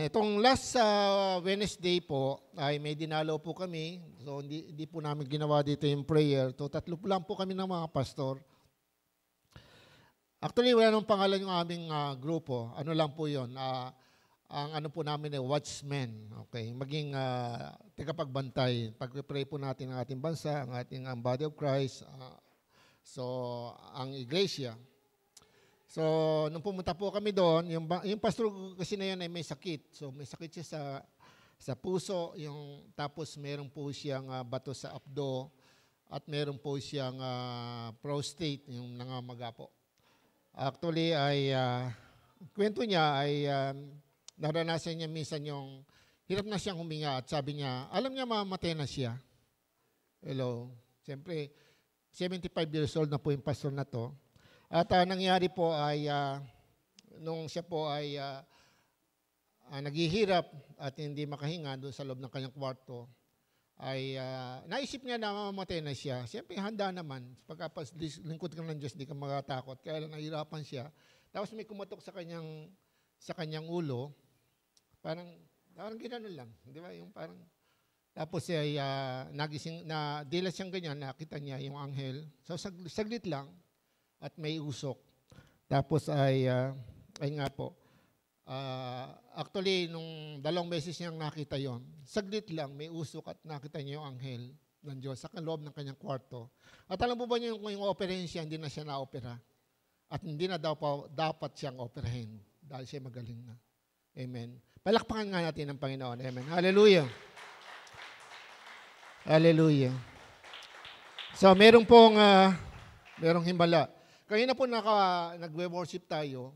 Itong last Wednesday po, ay may dinalaw po kami. So, hindi po namin ginawa dito yung prayer. So, tatlo po lang po kami ng mga pastor. Actually, wala nung pangalan yung aming grupo. Ano lang po yun. Ang ano po namin ay watchmen. Okay? Maging tagapagbantay. Pag-pray po natin ang ating bansa, ang ating body of Christ. Ang iglesia. So, nung pumunta po kami doon, yung pastor kasi na yun ay may sakit. So, may sakit siya sa puso, tapos meron po siyang bato sa abdo, at meron po siyang prostate, yung nangamaga po. Actually, kwento niya ay naranasan niya minsan yung hirap na siyang huminga at sabi niya, alam niya mamamatay na siya. Hello. Siyempre, 75 years old na po yung pastor na to. At nangyari po ay, nung siya po ay naghihirap at hindi makahinga doon sa loob ng kanyang kwarto, ay naisip niya na mamamatay na siya. Siyempre, handa naman. Pagkapas lingkod ka ng Diyos, di ka makatakot. Kaya lang nahirapan siya. Tapos may kumatok sa kanyang ulo. Parang ginanon lang. Di ba? Yung parang, tapos ay nagising, dila siyang ganyan, nakita niya yung anghel. So, saglit lang. At may usok. Tapos ay nga po, actually, nung 2 beses niyang nakita yon, saglit lang, may usok at nakita niya yung anghel ng Diyos sa loob ng kanyang kwarto. At alam po ba niyo yung operahin siya, hindi na siya na-opera. At hindi na dapat siyang operahin dahil siya magaling na. Amen. Palakpakan nga natin ang Panginoon. Amen. Hallelujah. Hallelujah. So, merong himala. Kanina po nagwe-worship tayo.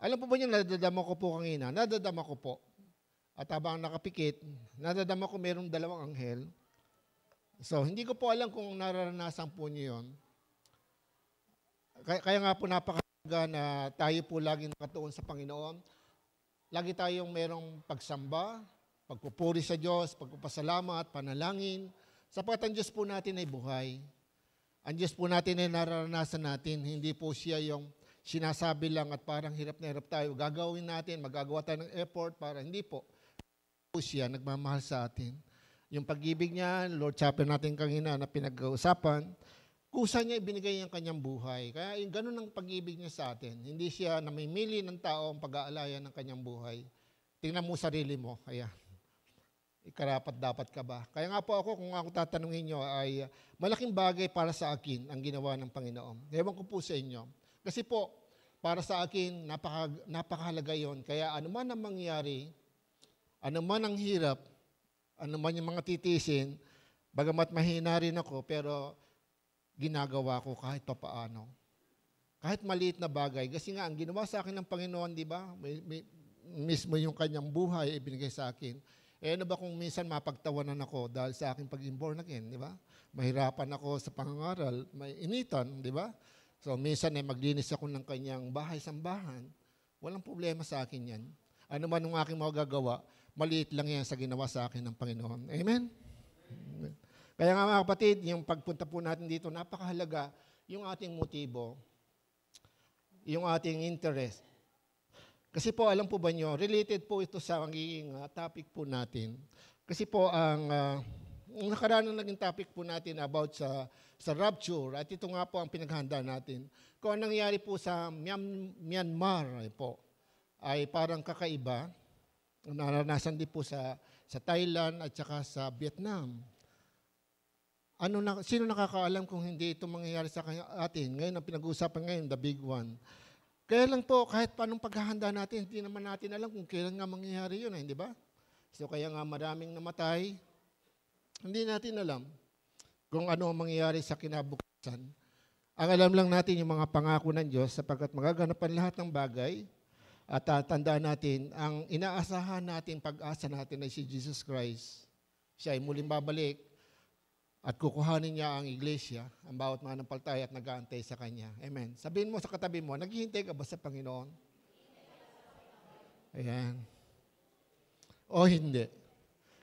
Alam po ba niyo, nadadama ko po kanina? Nadadama ko po. At habang nakapikit, nadadama ko merong 2 anghel. So, hindi ko po alam kung nararanasan po niyo yun. Kaya nga po napakahalaga na tayo po laging nakatuon sa Panginoon. Lagi tayong merong pagsamba, pagpupuri sa Diyos, pagpapasalamat, panalangin. Sapagkat ang Diyos po natin ay buhay. Ang Diyos po natin ay nararanasan natin. Hindi po siya yung sinasabi lang at parang hirap na hirap tayo. Gagawin natin, magagawa tayo ng effort para hindi po. Po siya nagmamahal sa atin. Yung pag-ibig niya, Lord Chapter natin kanina na pinag-uusapan, kusa niya ibinigay ang kanyang buhay. Kaya yung ganun ang pag-ibig niya sa atin. Hindi siya namimili ng tao ang pag-aalayan ng kanyang buhay. Tingnan mo sarili mo. Kaya ikarapat dapat ka ba? Kaya nga po ako, kung ako tatanungin nyo, ay malaking bagay para sa akin ang ginawa ng Panginoon. Ewan ko po sa inyo. Kasi po, para sa akin, napakahalaga yon. Kaya anuman ang mangyari, anuman ang hirap, anuman yung mga titisin, bagamat mahina rin ako, pero ginagawa ko kahit papaano. Kahit maliit na bagay. Kasi nga, ang ginawa sa akin ng Panginoon, di ba? Mismo yung kanyang buhay, ibinigay sa akin. Ano ba kung minsan mapagtawanan ako dahil sa aking pagiging born again, di ba? Mahirapan ako sa pangangaral, may initan, di ba? So minsan maglinis ako ng kanyang bahay-sambahan. Walang problema sa akin yan. Ano man ang aking magagawa, maliit lang yan sa ginawa sa akin ng Panginoon. Amen? Kaya nga mga kapatid, yung pagpunta po natin dito, napakahalaga yung ating motibo, yung ating interest. Kasi po, alam po ba nyo, related po ito sa magiging topic po natin. Kasi po, ang nakaraan na naging topic po natin about sa rapture, at ito nga po ang pinaghanda natin. Kung ang nangyari po sa Myanmar ay parang kakaiba, naranasan din po sa Thailand at saka sa Vietnam. Sino nakakaalam kung hindi ito mangyayari sa atin? Ngayon, ang pinag-uusapan ngayon, the big one. Kaya lang po, kahit paanong paghahanda natin, hindi naman natin alam kung kailan nga mangyayari yun, di ba? So kaya nga maraming namatay, hindi natin alam kung ano ang mangyayari sa kinabukasan. Ang alam lang natin yung mga pangako ng Diyos sapagkat magaganapan lahat ng bagay at tandaan natin, ang inaasahan natin, pag-asa natin ay si Jesus Christ. Siya ay muling babalik. At kukuhanin niya ang iglesia, ang bawat mananampalataya at nag-aantay sa Kanya. Amen. Sabihin mo sa katabi mo, naghihintay ka ba sa Panginoon? Ayan. O hindi.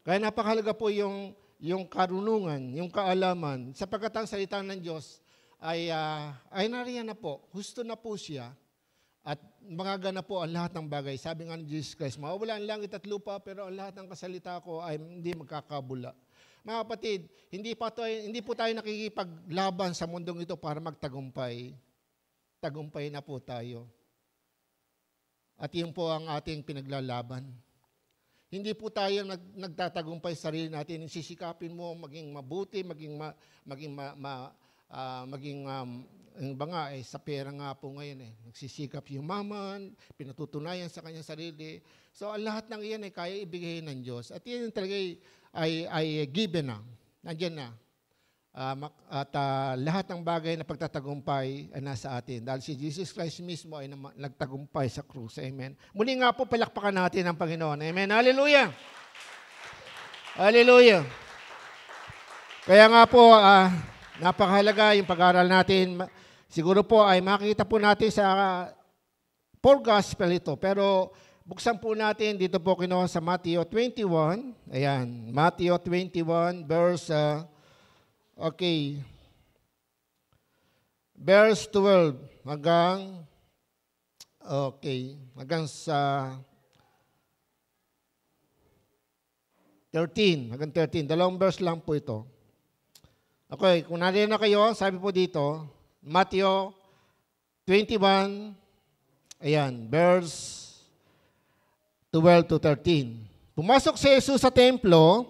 Kaya napakahalaga po yung karunungan, yung kaalaman, sapagkat ang salita ng Diyos ay nariyan na po. Husto na po siya. At magagana po ang lahat ng bagay. Sabi nga ni Jesus Christ, mawawala ang langit at lupa, pero ang lahat ng kasalita ko ay hindi magkakabula. Mga kapatid, hindi po tayo nakikipaglaban sa mundong ito para magtagumpay. Tagumpay na po tayo. At yun po ang ating pinaglalaban. Hindi po tayo nagtatagumpay sa sarili natin. Sisikapin mo maging mabuti, sa pera nga po ngayon nagsisikap yumaman, pinatutunayan sa kanyang sarili. So, ang lahat ng iyan kaya ibigay ng Diyos. At yan talaga ay given na. Nandiyan na. Lahat ng bagay na pagtatagumpay ay nasa atin. Dahil si Jesus Christ mismo ay nagtagumpay sa krus. Amen. Muli nga po, palakpakan natin ang Panginoon. Amen. Hallelujah. Hallelujah. Kaya nga po, napakahalaga yung pag-aaral natin. Siguro po ay makikita po natin sa four gospel ito. Pero buksan po natin dito po kinuha sa Matthew 21. Ayan, Matthew 21 verse verse 12 hanggang sa 13. Hanggang 13. Dalawang verse lang po ito. Okay, kung nariyan na kayo, sabi po dito, Matthew 21, ayan, verse 12 to 13. Pumasok si Jesus sa templo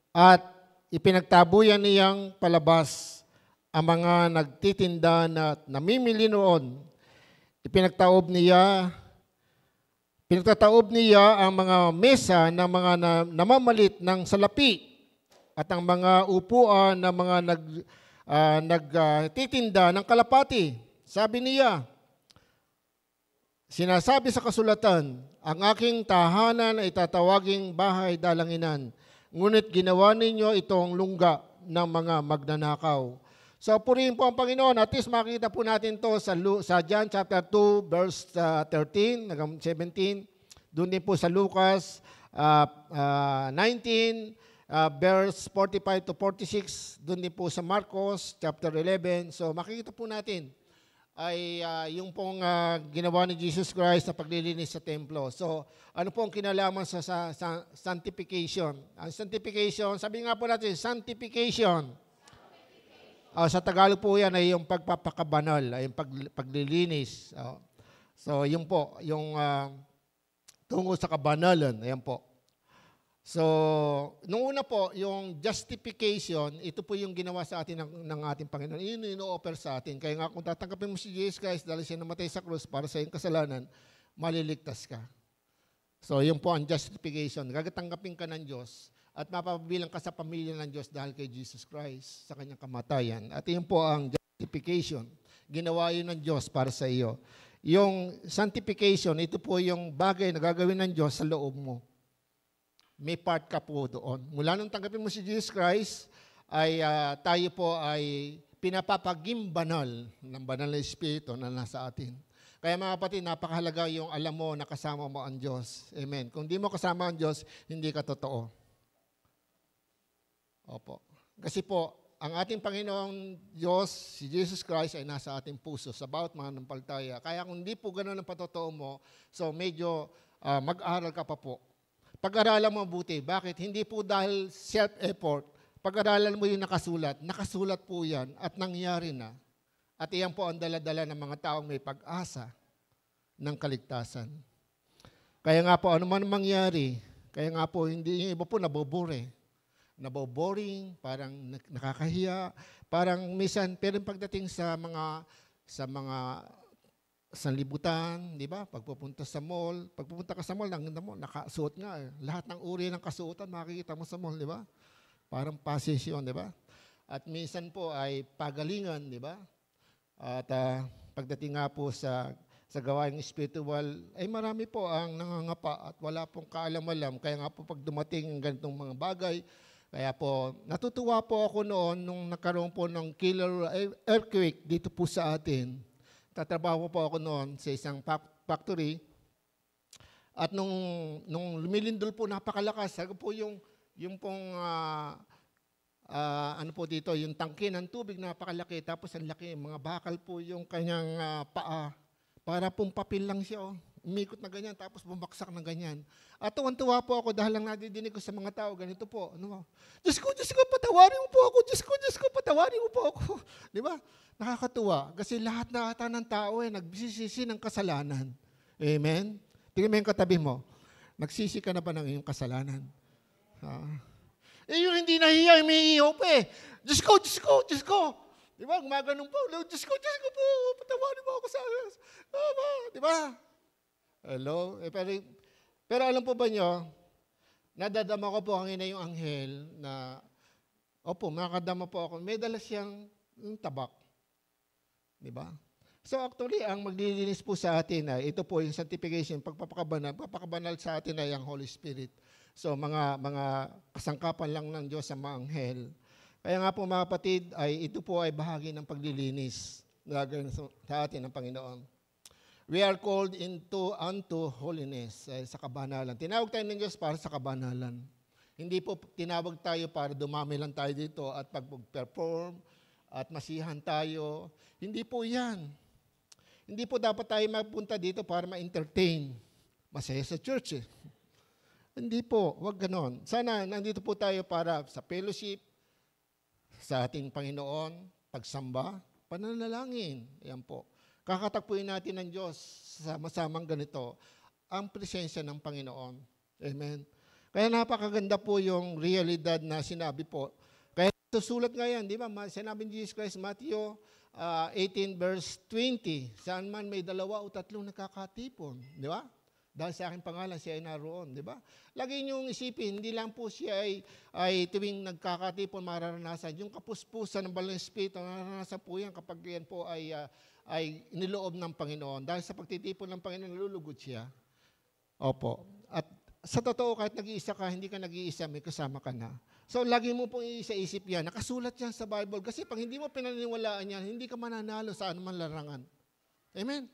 at ipinagtabuyan niyang palabas ang mga nagtitinda na namimili noon. Pinagtataob niya ang mga mesa ng mga namamalit ng salapi at ang mga upuan ng mga nagtitinda ng kalapati. Sabi niya, sinasabi sa kasulatan, ang aking tahanan ay tatawaging bahay dalanginan, ngunit ginawa ninyo itong lungga ng mga magnanakaw. So purihin po ang Panginoon. At least makita po natin to sa John chapter 2 verse 13 hanggang 17. Doon din po sa Lucas 19 verse 45 to 46, doon din po sa Marcos chapter 11. So makikita po natin ay yung pong ginawa ni Jesus Christ na paglilinis sa templo. So ano po ang kinalaman sa sanctification? Ang sanctification, sabi nga po natin, sanctification. Sa Tagalog po yan ay yung pagpapakabanal, ay yung paglilinis. So yun po, yung tungo sa kabanalan, ayan po. So, nung una po, yung justification, ito po yung ginawa sa atin ng ating Panginoon. Yun yung ino-offer sa atin. Kaya nga kung tatanggapin mo si Jesus Christ dahil siya namatay sa krus para sa iyong kasalanan, maliligtas ka. So, yun po ang justification. Gagatanggapin ka ng Diyos at mapapabilang ka sa pamilya ng Diyos dahil kay Jesus Christ sa kanyang kamatayan. At yun po ang justification. Ginawa yun ng Diyos para sa iyo. Yung sanctification, ito po yung bagay na gagawin ng Diyos sa loob mo. May part ka po doon. Mula nung tanggapin mo si Jesus Christ, ay tayo po ay pinapapaging banal ng banal na Espiritu na nasa atin. Kaya mga kapatid, napakahalaga yung alam mo na kasama mo ang Diyos. Amen. Kung di mo kasama ang Diyos, hindi ka totoo. Opo. Kasi po, ang ating Panginoong Diyos, si Jesus Christ, ay nasa ating puso sa bawat mananampalataya. Kaya kung di po gano'n ang patotoo mo, so medyo mag-aral ka pa po. Pag-aralan mo mabuti. Bakit? Hindi po dahil self-effort. Pag-aralan mo yung nakasulat. Nakasulat po yan at nangyari na. At iyan po ang dala-dala ng mga taong may pag-asa ng kaligtasan. Kaya nga po, ano man mangyari, kaya nga po, hindi, yung iba po nabobore. Naboboring, parang nakakahiya, parang minsan, pero pagdating sa mga sanlibutan, di ba? Pagpupunta sa mall, pagpupunta ka sa mall, nakasuot nga. Lahat ng uri ng kasuotan, makikita mo sa mall, di ba? Parang pasisyon, di ba? At minsan po ay pagalingan, di ba? At pagdating nga po sa gawaing spiritual, ay marami po ang nangangapa at wala pong kaalam-alam. Kaya nga po pag dumating ang ganitong mga bagay, kaya po, natutuwa po ako noon nung nagkaroon po ng killer earthquake dito po sa atin. Tatrabaho po ako noon sa isang factory. At nung lumilindol po, napakalakas. Sabi po yung pong, ano po dito, yung tangke ng tubig, napakalaki. Tapos ang laki, mga bakal po yung kanyang paa. Para pong papel lang siya, oh. Umikot na ganyan, tapos bumaksak na ganyan. At tuwan-tuwa po ako dahil lang nadidinig ko sa mga tao, ganito po. Ano, Diyos ko, patawarin mo po ako. Diyos ko, patawarin mo po ako. Di ba? Nakakatuwa. Kasi lahat na ata ng tao nagsisisi ng kasalanan. Amen? Tingnan mo yung katabi mo. Nagsisi ka na ba ng iyong kasalanan? Yung hindi nahiya, may ihop Diyos ko. Di ba? Gumaganon po. Diyos ko po. Patawarin mo ako sa di ba? Hello? Pero alam po ba nyo, nadadama ko po ang yung anghel na, makakadama po ako. May dala siyang tabak. Di ba? So actually, ang maglilinis po sa atin ay, ito po yung sanctification, pagpapakabanal sa atin ay ang Holy Spirit. So mga kasangkapan lang ng Diyos sa mga anghel. Kaya nga po mga kapatid, ito po ay bahagi ng paglilinis na gagawin sa atin ng Panginoon. We are called unto holiness, sa kabanalan. Tinawag tayo ng Diyos para sa kabanalan. Hindi po tinawag tayo para dumami lang tayo dito at pag-perform at masihan tayo. Hindi po yan. Hindi po dapat tayo magpunta dito para ma-entertain. Masaya sa church Hindi po, wag ganon. Sana nandito po tayo para sa fellowship, sa ating Panginoon, pagsamba, pananalangin. Yan po. Kakatagpuin natin ng Diyos sa masamang ganito ang presensya ng Panginoon. Amen. Kaya napakaganda po yung realidad na sinabi po. Kaya susulat nga yan, di ba? Sinabi ni Jesus Christ, Matthew 18 verse 20, saan man may 2 o 3 nakakatipon. Di ba? Dahil sa aking pangalan, siya ay naroon. Di ba? Lagi niyong isipin, hindi lang po siya ay tuwing nagkakatipon mararanasan. Yung kapuspusan ng Banal na Espiritu, nararanasan po yan kapag yan po ay iniloob ng Panginoon. Dahil sa pagtitipon ng Panginoon, nalulugod siya. Opo. At sa totoo, kahit nag-iisa ka, hindi ka nag-iisa, may kasama ka na. So, lagi mo pong iisa-isip yan. Nakasulat yan sa Bible. Kasi pag hindi mo pinaniniwalaan yan, hindi ka mananalo sa anuman larangan. Amen?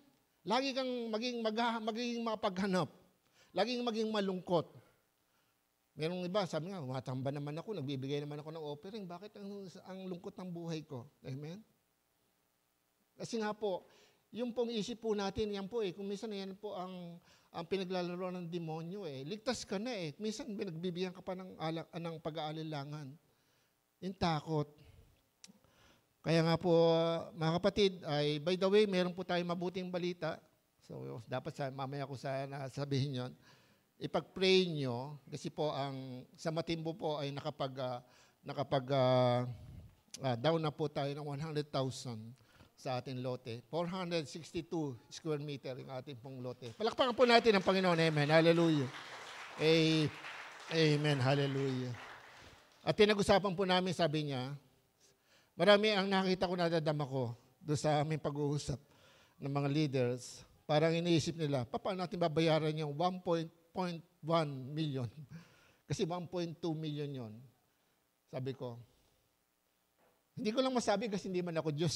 Lagi kang magiging mapaghanap. Laging maging malungkot. Merong iba, sabi nga, matamba naman ako, nagbibigay naman ako ng offering. Bakit ang lungkot ng buhay ko? Amen? Kasi nga po, yung pong isip po natin, yan po kung minsan yan po ang pinaglalaro ng demonyo Ligtas ka na Minsan pinagbibigyan ka pa ng pag-aalilangan. Yung takot. Kaya nga po, mga kapatid, by the way, meron po tayong mabuting balita. So, dapat mamaya ko sana sabihin yon. Ipag-pray nyo, kasi po sa Matimbo po ay down na po tayo ng 100,000 sa ating lote. 462 square meter yung ating pong lote. Palakpakan po natin ang Panginoon. Amen. Hallelujah. Amen. Hallelujah. At pinag-usapan po namin, sabi niya, marami ang nakita ko, nadadama ko doon sa aming pag-uusap ng mga leaders. Parang iniisip nila, paano natin babayaran yung 1.1 million? Kasi 1.2 million yon. Sabi ko, hindi ko lang masabi kasi hindi man ako Diyos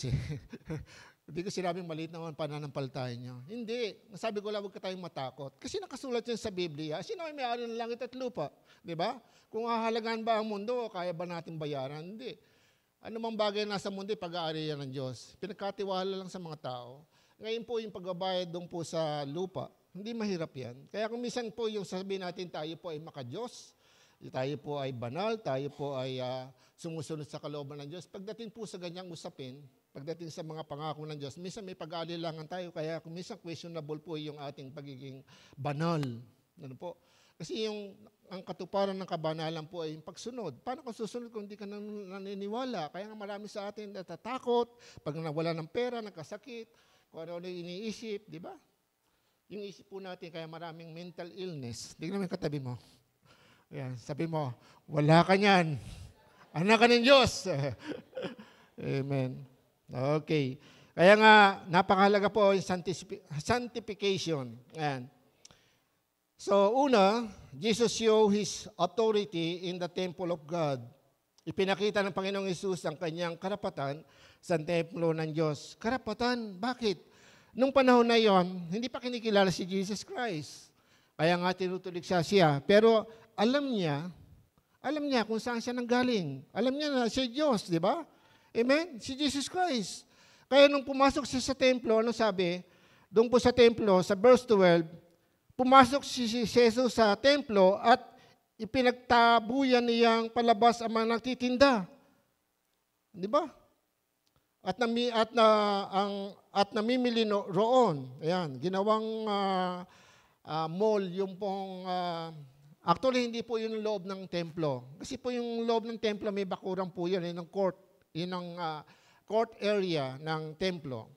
Hindi ko sinabing maliit naman pananampalataya niyo. Hindi. Nasabi ko lang, huwag ka tayong matakot. Kasi nakasulat yan sa Biblia. Sino ay may-ari ng langit at lupa? Di ba? Kung hahalagaan ba ang mundo, kaya ba natin bayaran? Hindi. Ano mang bagay nasa mundo, pag-aari yan ng Diyos. Pinagkatiwala lang sa mga tao. Ngayon po yung pagbabayad doon po sa lupa, hindi mahirap yan. Kaya kung minsan po yung sabihin natin tayo po ay maka-Diyos, tayo po ay banal, tayo po ay sumusunod sa kalooban ng Diyos. Pagdating po sa ganyang usapin, pagdating sa mga pangako ng Diyos, minsan may pag-aalilangan tayo, kaya kung minsan questionable po yung ating pagiging banal. Ano po? Kasi ang katuparan ng kabanalan po ay yung pagsunod. Paano kung susunod kung hindi ka naniniwala? Kaya nga marami sa atin natatakot, pag nawala ng pera, nagkasakit, kung ano iniisip, di ba? Yung isip po natin, kaya maraming mental illness. Tignan mo yung katabi mo. Ayan, sabi mo, wala ka niyan. Anak ka ng Diyos. Amen. Okay. Kaya nga, napakahalaga po yung sanctification. Ayan. So, una, Jesus showed His authority in the temple of God. Ipinakita ng Panginoong Hesus ang kanyang karapatan sa templo ng Diyos. Karapatan? Bakit? Nung panahon na yon, hindi pa kinikilala si Jesus Christ. Kaya nga tinutulig siya. Pero alam niya kung saan siya nanggaling. Alam niya na siya Diyos, di ba? Amen? Si Jesus Christ. Kaya nung pumasok siya sa templo, ano sabi? Doon po sa templo, sa verse 12, pumasok si Jesus sa templo at ipinagtabuyan niyang palabas ang mga nagtitinda. Di ba? At namimili roon. Ayan, ginawang mall yung pong actually hindi po yun yung loob ng templo. Kasi po yung loob ng templo may bakuran po yun, yun ang court. Yun ang court area ng templo.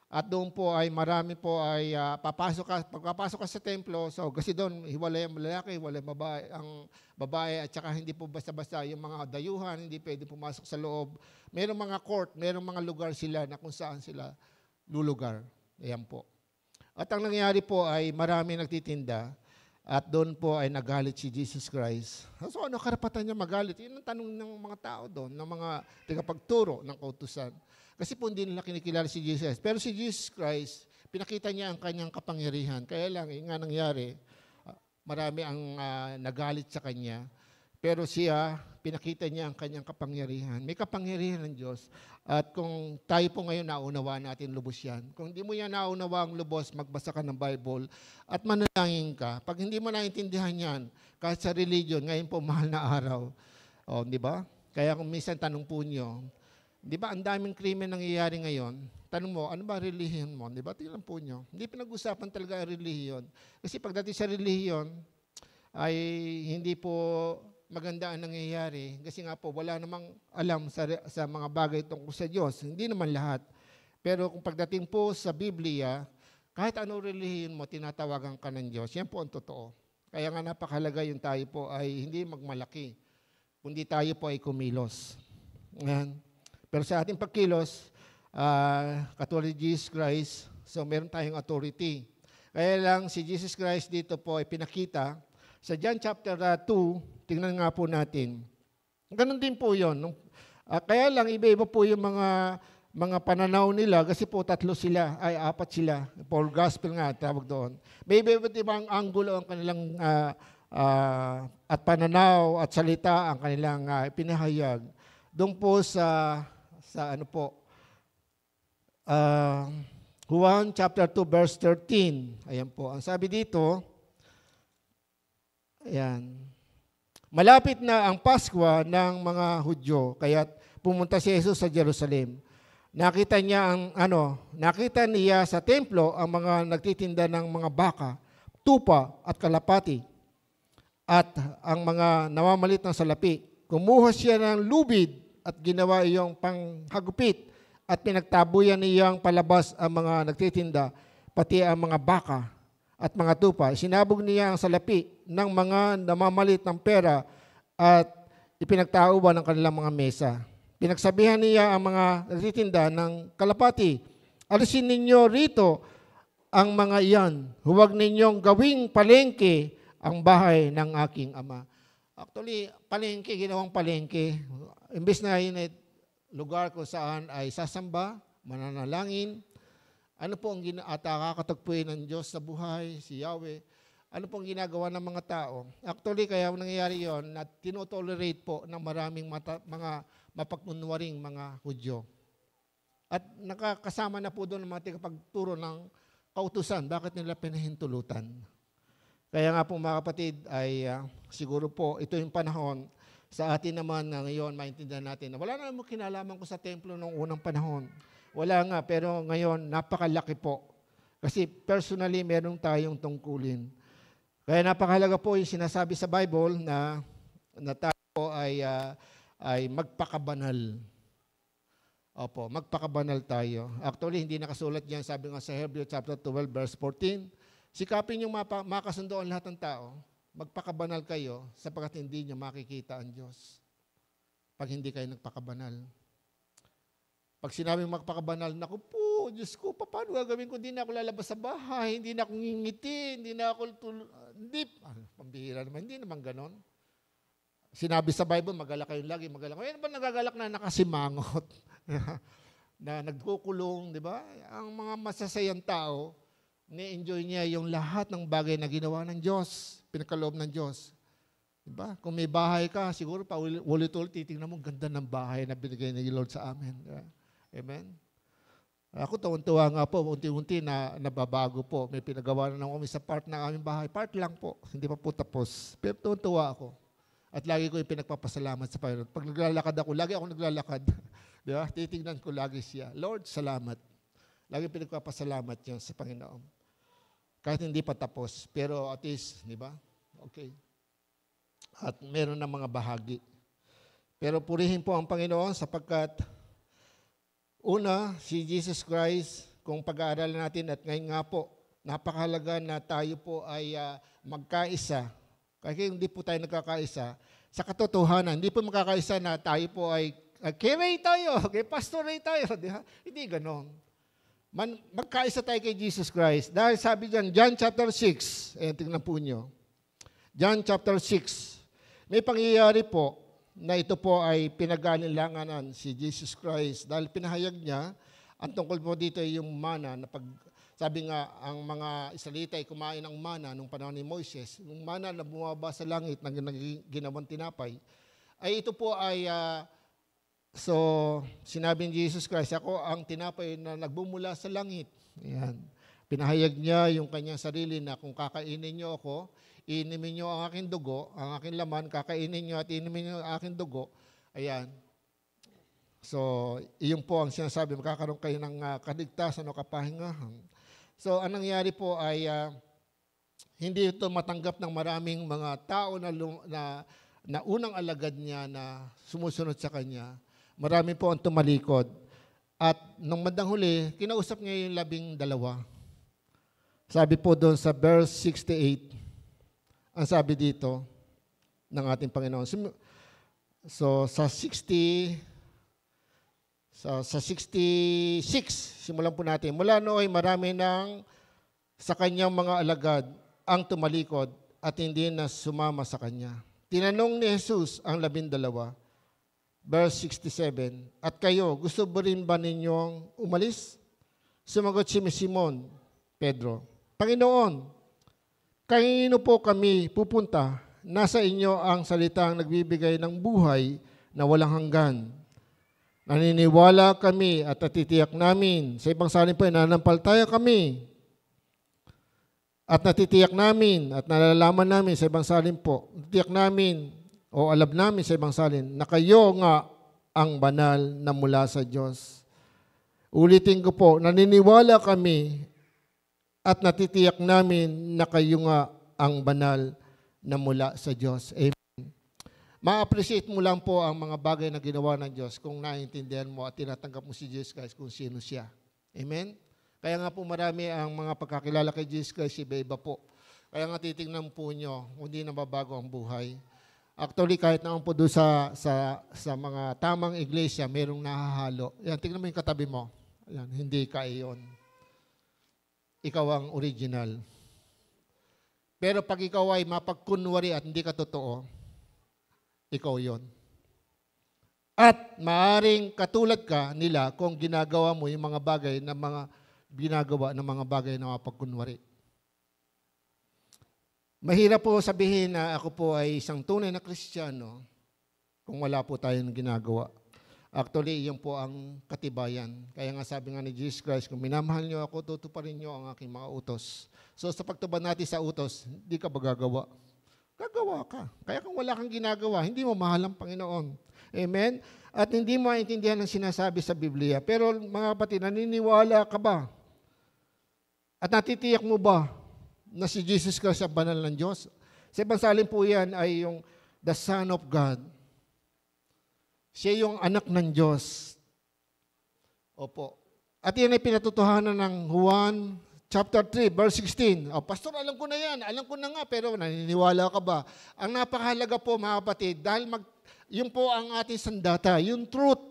At doon po ay marami po ay pagpapasok ka sa templo, so kasi doon hiwalay ang lalaki, hiwalay ang babae, at saka hindi po basta-basta yung mga dayuhan, hindi pwede pumasok sa loob. Merong mga court, merong mga lugar sila na kung saan sila lulugar. Ayan po. At ang nangyari po ay marami nagtitinda at doon po ay nagalit si Jesus Christ. So ano karapatan niya magalit? Yun ang tanong ng mga tao doon, ng mga tagapagturo ng kautusan. Kasi po hindi nila kinikilala si Jesus. Pero si Jesus Christ, pinakita niya ang kanyang kapangyarihan. Kaya lang, yung nga nangyari, marami ang nagalit sa kanya. Pero siya, pinakita niya ang kanyang kapangyarihan. May kapangyarihan ng Diyos. At kung tayo po ngayon naunawaan natin lubos yan. Kung hindi mo yan naunawang lubos, magbasa ka ng Bible at manalangin ka. Pag hindi mo naintindihan yan, kahit sa religion, ngayon po mahal na araw. O, di ba? Kaya kung minsan tanong po nyo, di ba, ang daming krimen nangyayari ngayon. Tanong mo, ano ba relihiyon mo? Di ba, tingnan po nyo. Hindi pinag-usapan talaga ang relihiyon. Kasi pagdating sa relihiyon, ay hindi po maganda ang nangyayari. Kasi nga po, wala namang alam sa mga bagay tungkol sa Diyos. Hindi naman lahat. Pero kung pagdating po sa Biblia, kahit ano relihiyon mo, tinatawagan ka ng Diyos. Yan po ang totoo. Kaya nga napakahalaga yung tayo po ay hindi magmalaki, kundi tayo po ay kumilos. Yan. Pero sa ating pagkilos, katulad ni Jesus Christ, so meron tayong authority. Kaya lang si Jesus Christ dito po ay pinakita. Sa John chapter 2, tingnan nga po natin. Ganon din po yun. Kaya lang iba-iba po yung mga pananaw nila kasi po 4 sila, ay 4 sila. Paul Gospel nga, tawag doon. May iba-iba't ibang angulo ang kanilang at pananaw at salita ang kanilang pinahayag. Doon po sa ano po, Juan chapter 2 verse 13. Ayan po. Ang sabi dito, ayan, malapit na ang Paskwa ng mga Hudyo, kaya pumunta si Jesus sa Jerusalem. Nakita niya sa templo ang mga nagtitinda ng mga baka, tupa at kalapati, at ang mga namamalit ng salapi. Kumuha siya ng lubid at ginawa iyong panghagupit at pinagtabuyan niyang palabas ang mga nagtitinda, pati ang mga baka at mga tupa. Sinabog niya ang salapi ng mga namamalit ng pera at ipinagtauban ng kanilang mga mesa. Pinagsabihan niya ang mga nagtitinda ng kalapati, alisin ninyo rito ang mga iyan. Huwag ninyong gawing palengke ang bahay ng aking ama. Actually, palengke, ginawang palengke. Imbes na yun ay lugar kung saan ay sasamba, mananalangin. Ano po ang kakatagpuin ng Diyos sa buhay, si Yahweh? Ano pong ginagawa ng mga tao? Actually, kaya nangyayari yon na tinotolerate po ng maraming mga mapagkunwaring mga Hudyo. At nakakasama na po doon ang mga tigapagturo ng kautusan. Bakit nila pinahintulutan? Kaya nga po mga kapatid ay siguro po ito yung panahon sa atin naman na ngayon maintindihan natin na wala na mo kinalaman ko sa templo noong unang panahon. Wala nga, pero ngayon napakalaki po. Kasi personally meron tayong tungkulin. Kaya napakahalaga po yung sinasabi sa Bible na tayo ay magpakabanal. Opo, magpakabanal tayo. Actually, hindi nakasulat yan. Sabi nga sa Hebrews chapter 12 verse 14, sikapin yung makasundo ang lahat ng tao. Magpakabanal kayo sapagkat hindi nyo makikita ang Diyos pag hindi kayo nagpakabanal. Pag sinabi magpakabanal, naku po, Diyos ko, paano gagawin ko? Hindi na ako lalabas sa bahay, hindi na ako ngingiti, hindi na ako pambihira naman, hindi naman ganon. Sinabi sa Bible, magalak kayo lagi, magalak. Ngayon ba nagagalak na nakasimangot? Na nagkukulong, di ba? Ang mga masasayang tao, ni-enjoy niya yung lahat ng bagay na ginawa ng Diyos, pinagkaloob ng Diyos. Diba? Kung may bahay ka, siguro pa ulit-ulit titingnan mo, ganda ng bahay na binigay ni Lord sa amin. Diba? Amen? Ako tuwan-tuwa nga po, unti-unti na nababago po. May pinagawa na kami sa part ng aming bahay. Part lang po, hindi pa po tapos. Pero tuwan-tuwa ako. At lagi ko yung pinagpapasalamat sa Panginoon. Pag naglalakad ako, lagi ako naglalakad. Di ba? Titignan ko lagi siya. Lord, salamat. Lagi pinagpapasalamat yun sa Panginoon. Kahit hindi pa tapos. Pero at least, di ba? Okay. At meron na mga bahagi. Pero purihin po ang Panginoon sapagkat una, si Jesus Christ, kung pag-aaralan natin at ngayon nga po, napakahalaga na tayo po ay magkaisa. Kasi hindi po tayo nagkakaisa. Sa katotohanan, hindi po magkakaisa na tayo po ay kay Ray tayo, kay Pastor Ray tayo. Di ba? Hindi ganon. Magkaisa tayo kay Jesus Christ. Dahil sabi dyan, John chapter 6, tingnan po nyo. John chapter 6, may pangyayari po na ito po ay pinag-alinlanganan si Jesus Christ dahil pinahayag niya, ang tungkol po dito ay yung mana na pag, sabi nga, ang mga Israelita ay kumain ng mana nung panahon ni Moises, yung mana na bumaba sa langit na ginawang tinapay, ay ito po ay, so sinabi ni Jesus Christ, ako ang tinapay na nagbumula sa langit. Ayan. Pinahayag niya yung kanyang sarili na kung kakainin niyo ako, inumin niyo ang aking dugo, ang aking laman, kakainin niyo at inumin niyo ang aking dugo. Ayan. So, iyon po ang sinasabi, magkakaroon kayo ng kaligtasan o kapahingahan. So, anong nangyari po ay hindi ito matanggap ng maraming mga tao na unang alagad niya na sumusunod sa kanya. Marami po ang tumalikod. At nung bandang huli, kinausap niya yung 12. Sabi po doon sa verse 68, ang sabi dito ng ating Panginoon. So sa 66, simulan po natin. Mula nooy marami ng sa kanyang mga alagad ang tumalikod at hindi na sumama sa kanya. Tinanong ni Jesus ang 12, verse 67, at kayo, gusto ba rin ba ninyong umalis? Sumagot si Simon Pedro, Panginoon, kanino po kami pupunta? Nasa inyo ang salitang nagbibigay ng buhay na walang hanggan. Naniniwala kami at natitiyak namin. Sa ibang salin po, nananampalataya kami. At natitiyak namin at nalalaman namin sa ibang salin po. Natitiyak namin o alam namin sa ibang salin na kayo nga ang banal na mula sa Diyos. Ulitin ko po, naniniwala kami at natitiyak namin na kayo nga ang banal na mula sa Diyos. Amen. Ma-appreciate mo lang po ang mga bagay na ginawa ng Diyos kung naiintindihan mo at tinatanggap mo si Jesus Christ kung sino siya. Amen? Kaya nga po marami ang mga pagkakilala kay Jesus Christ, iba-iba po. Kaya nga titingnan po nyo, hindi na babago ang buhay. Actually, kahit naman po doon sa mga tamang iglesia, merong nahahalo. Yan, tingnan mo yung katabi mo. Yan, hindi ka iyon. Ikaw ang original. Pero pag ikaw ay mapagkunwari at hindi ka totoo, ikaw yon. At maaring katulad ka nila kung ginagawa mo yung mga bagay na mga ginagawa ng mga bagay na mapagkunwari. Mahirap po sabihin na ako po ay isang tunay na Kristiyano kung wala po tayong ginagawa. Actually, iyon po ang katibayan. Kaya nga sabi nga ni Jesus Christ, kung minamahal niyo ako, tutuparin niyo ang aking mga utos. So sa pagtubad natin sa utos, hindi ka ba gagawa? Gagawa ka. Kaya kung wala kang ginagawa, hindi mo mahal ang Panginoon. Amen? At hindi mo maintindihan ang sinasabi sa Biblia. Pero mga kapatid, naniniwala ka ba? At natitiyak mo ba na si Jesus Christ ang banal ng Diyos? Sa ibang salin po yan ay yung the Son of God. Siya yung anak ng Diyos. Opo. At yan ay pinatutuhanan ng Juan chapter 3, verse 16. Oh, Pastor, alam ko na yan. Alam ko na nga, pero naniniwala ka ba? Ang napakahalaga po, mga kapatid, dahil yun po ang ating sandata, yung truth,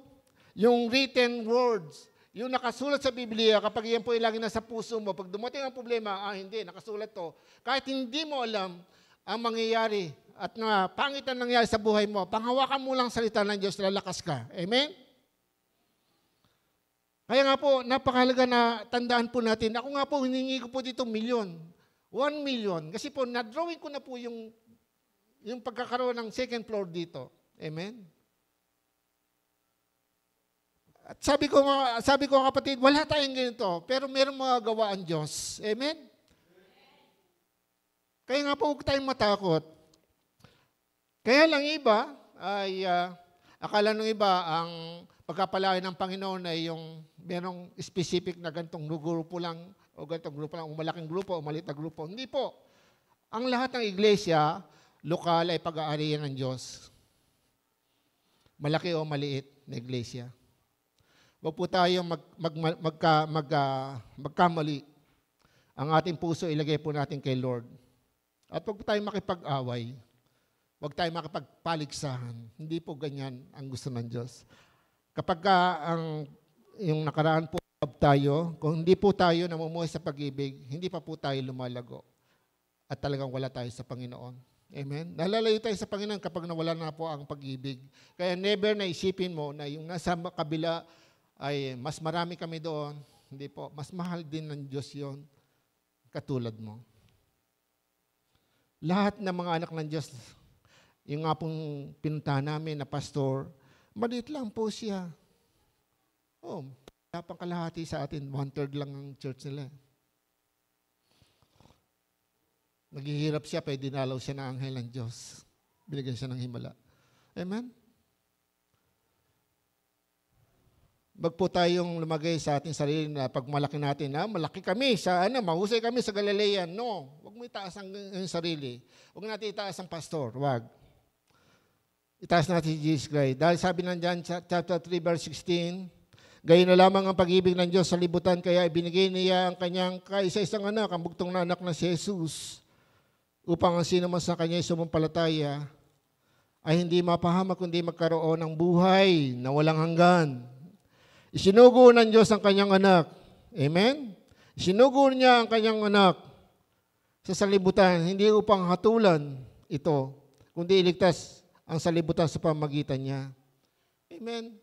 yung written words, yung nakasulat sa Biblia, kapag yan po ay lagi nasa puso mo, pag dumating ang problema, hindi, nakasulat to. Kahit hindi mo alam ang mangyayari, at na pangit na nangyari sa buhay mo, panghawakan mo lang salita ng Diyos, lalakas ka. Amen? Kaya nga po, napakahalaga na tandaan po natin. Ako nga po, hiningi ko po dito 1 million. 1 million. Kasi po, na-drawing ko na po yung pagkakaroon ng second floor dito. Amen? At sabi ko kapatid, wala tayong ganito, pero merong mga gawa ang Diyos. Amen? Kaya nga po huwag tayong matakot. Kaya lang iba ay akala ng iba ang pagkapalain ng Panginoon ay yung merong specific na gantong grupo lang o gantong grupo lang, o malaking grupo o maliit na grupo. Hindi po. Ang lahat ng iglesia, lokal ay pag-aarian ng Diyos. Malaki o maliit na iglesia. Huwag po tayong magkamali. Ang ating puso ilagay po natin kay Lord. At huwag tayong makipag-away. Huwag tayong makipagpaligsahan. Hindi po ganyan ang gusto ng Diyos. Kapag yung nakaraan po tayo, kung hindi po tayo namumuhay sa pag-ibig, hindi pa po tayo lumalago. At talagang wala tayo sa Panginoon. Amen? Nalalayo tayo sa Panginoon kapag nawala na po ang pag-ibig. Kaya never na isipin mo na yung nasa kabila ay mas marami kami doon. Hindi po. Mas mahal din ng Diyos yon katulad mo. Lahat ng mga anak ng Diyos, yung nga pong pinuntahan namin na pastor, maliit lang po siya. Oh, wala pang kalahati sa atin. 1/3 lang ang church nila. Naghihirap siya, pero dinalaw siya ng anghel ng Diyos. Binigyan siya ng himala. Amen? Wag po tayong lumagay sa ating sarili na pag malaki natin, malaki kami sa mahusay kami sa Galilean. No, wag mo itaas ang sarili. Wag natin itaas ang pastor, wag. Itaas natin si Jesus Christ. Dahil sabi ng John chapter 3 verse 16, gayon na lamang ang pag-ibig ng Diyos sa libutan, kaya ibinigay niya ang kanyang kaisa-isang anak, ang bugtong na anak na si Jesus, upang ang sino man sa kanya sumampalataya ay hindi mapahamak kundi magkaroon ng buhay na walang hanggan. Isinugo ng Diyos ang kanyang anak. Amen? Isinugo niya ang kanyang anak sa salibutan, hindi upang hatulan ito, kundi iligtas ang salibutan sa pamamagitan niya. Amen?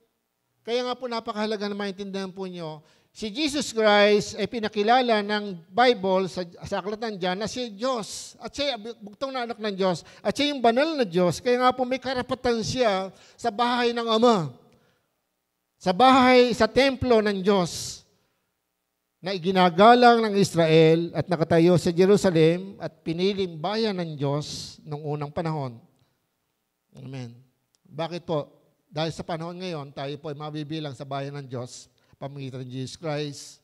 Kaya nga po napakahalaga na maintindihan po nyo, si Jesus Christ ay pinakilala ng Bible sa aklat ng John na siya Diyos. At siya bugtong na anak ng Diyos. At siya yung banal na Diyos. Kaya nga po may karapatan siya sa bahay ng Ama. Sa bahay, sa templo ng Diyos na iginagalang ng Israel at nakatayo sa Jerusalem at piniling bayan ng Diyos noong unang panahon. Amen. Bakit po? Dahil sa panahon ngayon, tayo po ay mabibilang sa bayan ng Diyos, pamamagitan ng Jesus Christ,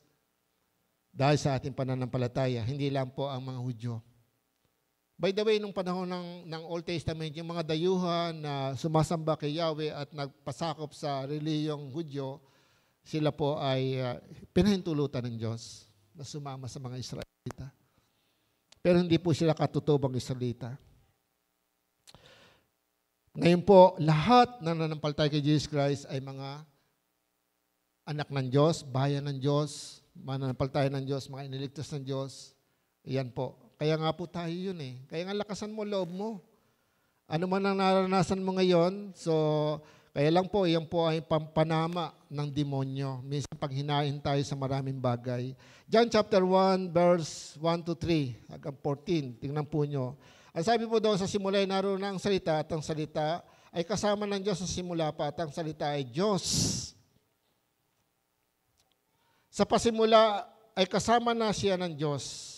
dahil sa ating pananampalataya, hindi lang po ang mga Hudyo. By the way, nung panahon ng Old Testament, yung mga dayuhan na sumasamba kay Yahweh at nagpasakop sa reliyong Hudyo, sila po ay pinahintulutan ng Diyos na sumama sa mga Israelita. Pero hindi po sila katutubang Israelita. Ngayon po, lahat na nanampalataya kay Jesus Christ ay mga anak ng Diyos, bayan ng Diyos, mananampalataya ng Diyos, mga iniligtas ng Diyos. Iyan po. Kaya nga po tayo yun eh. Kaya nga lakasan mo loob mo. Ano man ang naranasan mo ngayon, so kaya lang po, iyan po ay pampanama ng demonyo. Minsan paghinain tayo sa maraming bagay. John chapter 1, verse 1 to 3, hanggang 14. Tingnan po nyo. Ang sabi po doon sa simula ay naroon na ang salita at ang salita ay kasama ng Diyos sa simula pa at ang salita ay Diyos. Sa pasimula ay kasama na siya ng Diyos.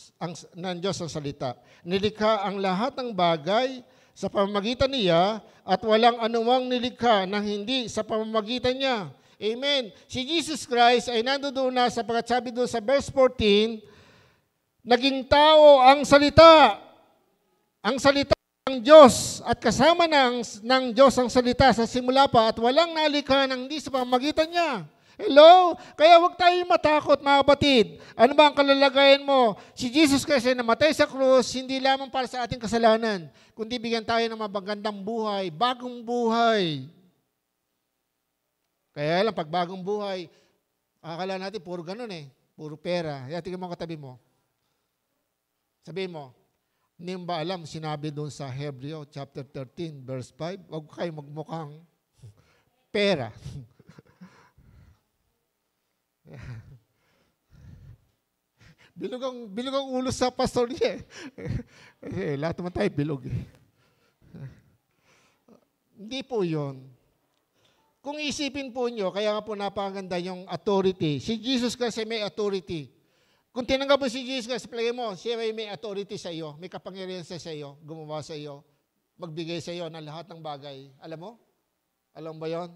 Ng Diyos ang salita. Nilikha ang lahat ng bagay sa pamamagitan niya at walang anumang nilikha nang hindi sa pamamagitan niya. Amen. Si Jesus Christ ay nandoon na sapagkat sabi doon sa verse 14, naging tao ang salita. Ang salita ng Diyos at kasama ng Diyos ang salita sa simula pa at walang nalikha nang hindi sa pamamagitan niya. Hello? Kaya huwag tayo matakot, mga kapatid. Ano ba ang kalalagayan mo? Si Jesus Christ ay namatay sa krus, hindi lamang para sa ating kasalanan, kundi bigyan tayo ng mabagandang buhay, bagong buhay. Kaya lang, pag bagong buhay, akala natin, puro ganun eh. Puro pera. Kaya tingnan mo katabi mo. Sabihin mo, hindi mo ba alam, sinabi doon sa Hebreo chapter 13, verse 5, huwag kayo magmukhang pera. Bilog ang ulo sa pastor niya. Lahat naman tayo bilog. Hindi po yun. kung isipin po nyo, kaya nga po napakaganda yung authority. Si Jesus kasi may authority. Kung tinanggap mo si Jesus Christ, palagay mo, siya may authority sa iyo, may kapangyarihan sa iyo, gumawa sa iyo, magbigay sa iyo ng lahat ng bagay. Alam mo? Alam ba yon?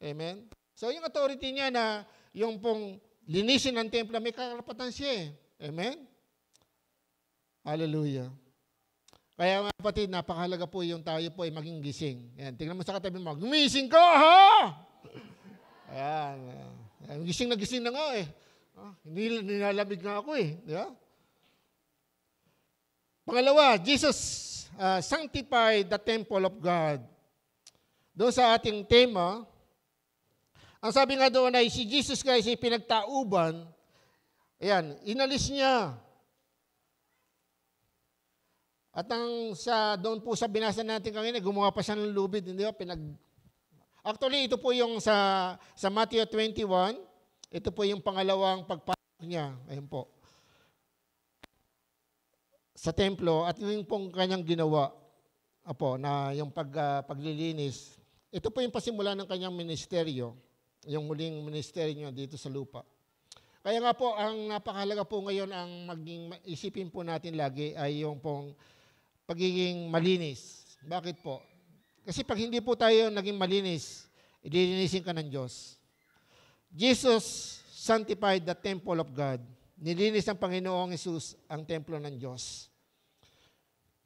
Amen? So yung authority niya na yung pong linisin ng templo, may karapatan siya eh. Amen? Hallelujah. Kaya mga kapatid, napakahalaga po yung tayo po ay maging gising. Ayan, tingnan mo sa katabi mo, gumising ka ha! Ayan. Gising na nga eh. Nilalamig nga ako eh. Di ba? Pangalawa, Jesus sanctified the temple of God. Doon sa ating tema, ang sabi nga doon ay si Jesus Christ ay pinagtauban. Ayan, inalis niya. At doon po sa binasa natin kanina, gumawa pa siya ng lubid. Hindi ba? Actually, ito po yung sa Matthew 21. Ito po yung pangalawang pagpasok niya. Ayun po. Sa templo at yung pong kanyang ginawa na yung paglilinis. Ito po yung pasimula ng kanyang ministeryo. Yung muling ministeryo niya dito sa lupa. Kaya nga po, ang napakahalaga po ngayon ang isipin po natin lagi ay yung pong pagiging malinis. Bakit po? Kasi pag hindi po tayo naging malinis, ililinisin ka ng Diyos. Jesus sanctified the temple of God. Nilinis ng Panginoong Hesus ang templo ng Diyos.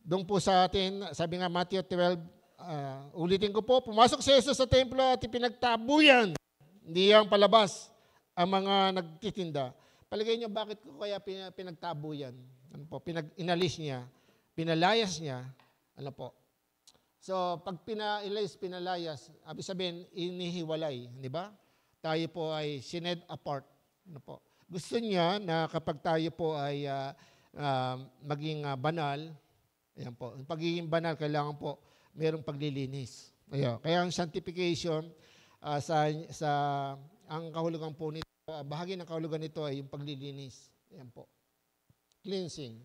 Doon po sa atin, sabi nga Matthew 12, ulitin ko po, pumasok si Jesus sa templo at ipinagtabuyan. Hindi yang palabas ang mga nagtitinda. Palagay niyo, bakit ko kaya pinagtabuyan? Ano po? Inalis niya. Pinalayas niya, ano po. So, pag pinalayas, ibig sabihin, inihiwalay, di ba? Tayo po ay sined apart. Ano po. Gusto niya na kapag tayo po ay maging banal, ayan po, pagiging banal, kailangan po mayroong paglilinis. Ayan. Kaya ang sanctification, ang kahulugan po nito, bahagi ng kahulugan nito ay yung paglilinis. Ayan po. Cleansing.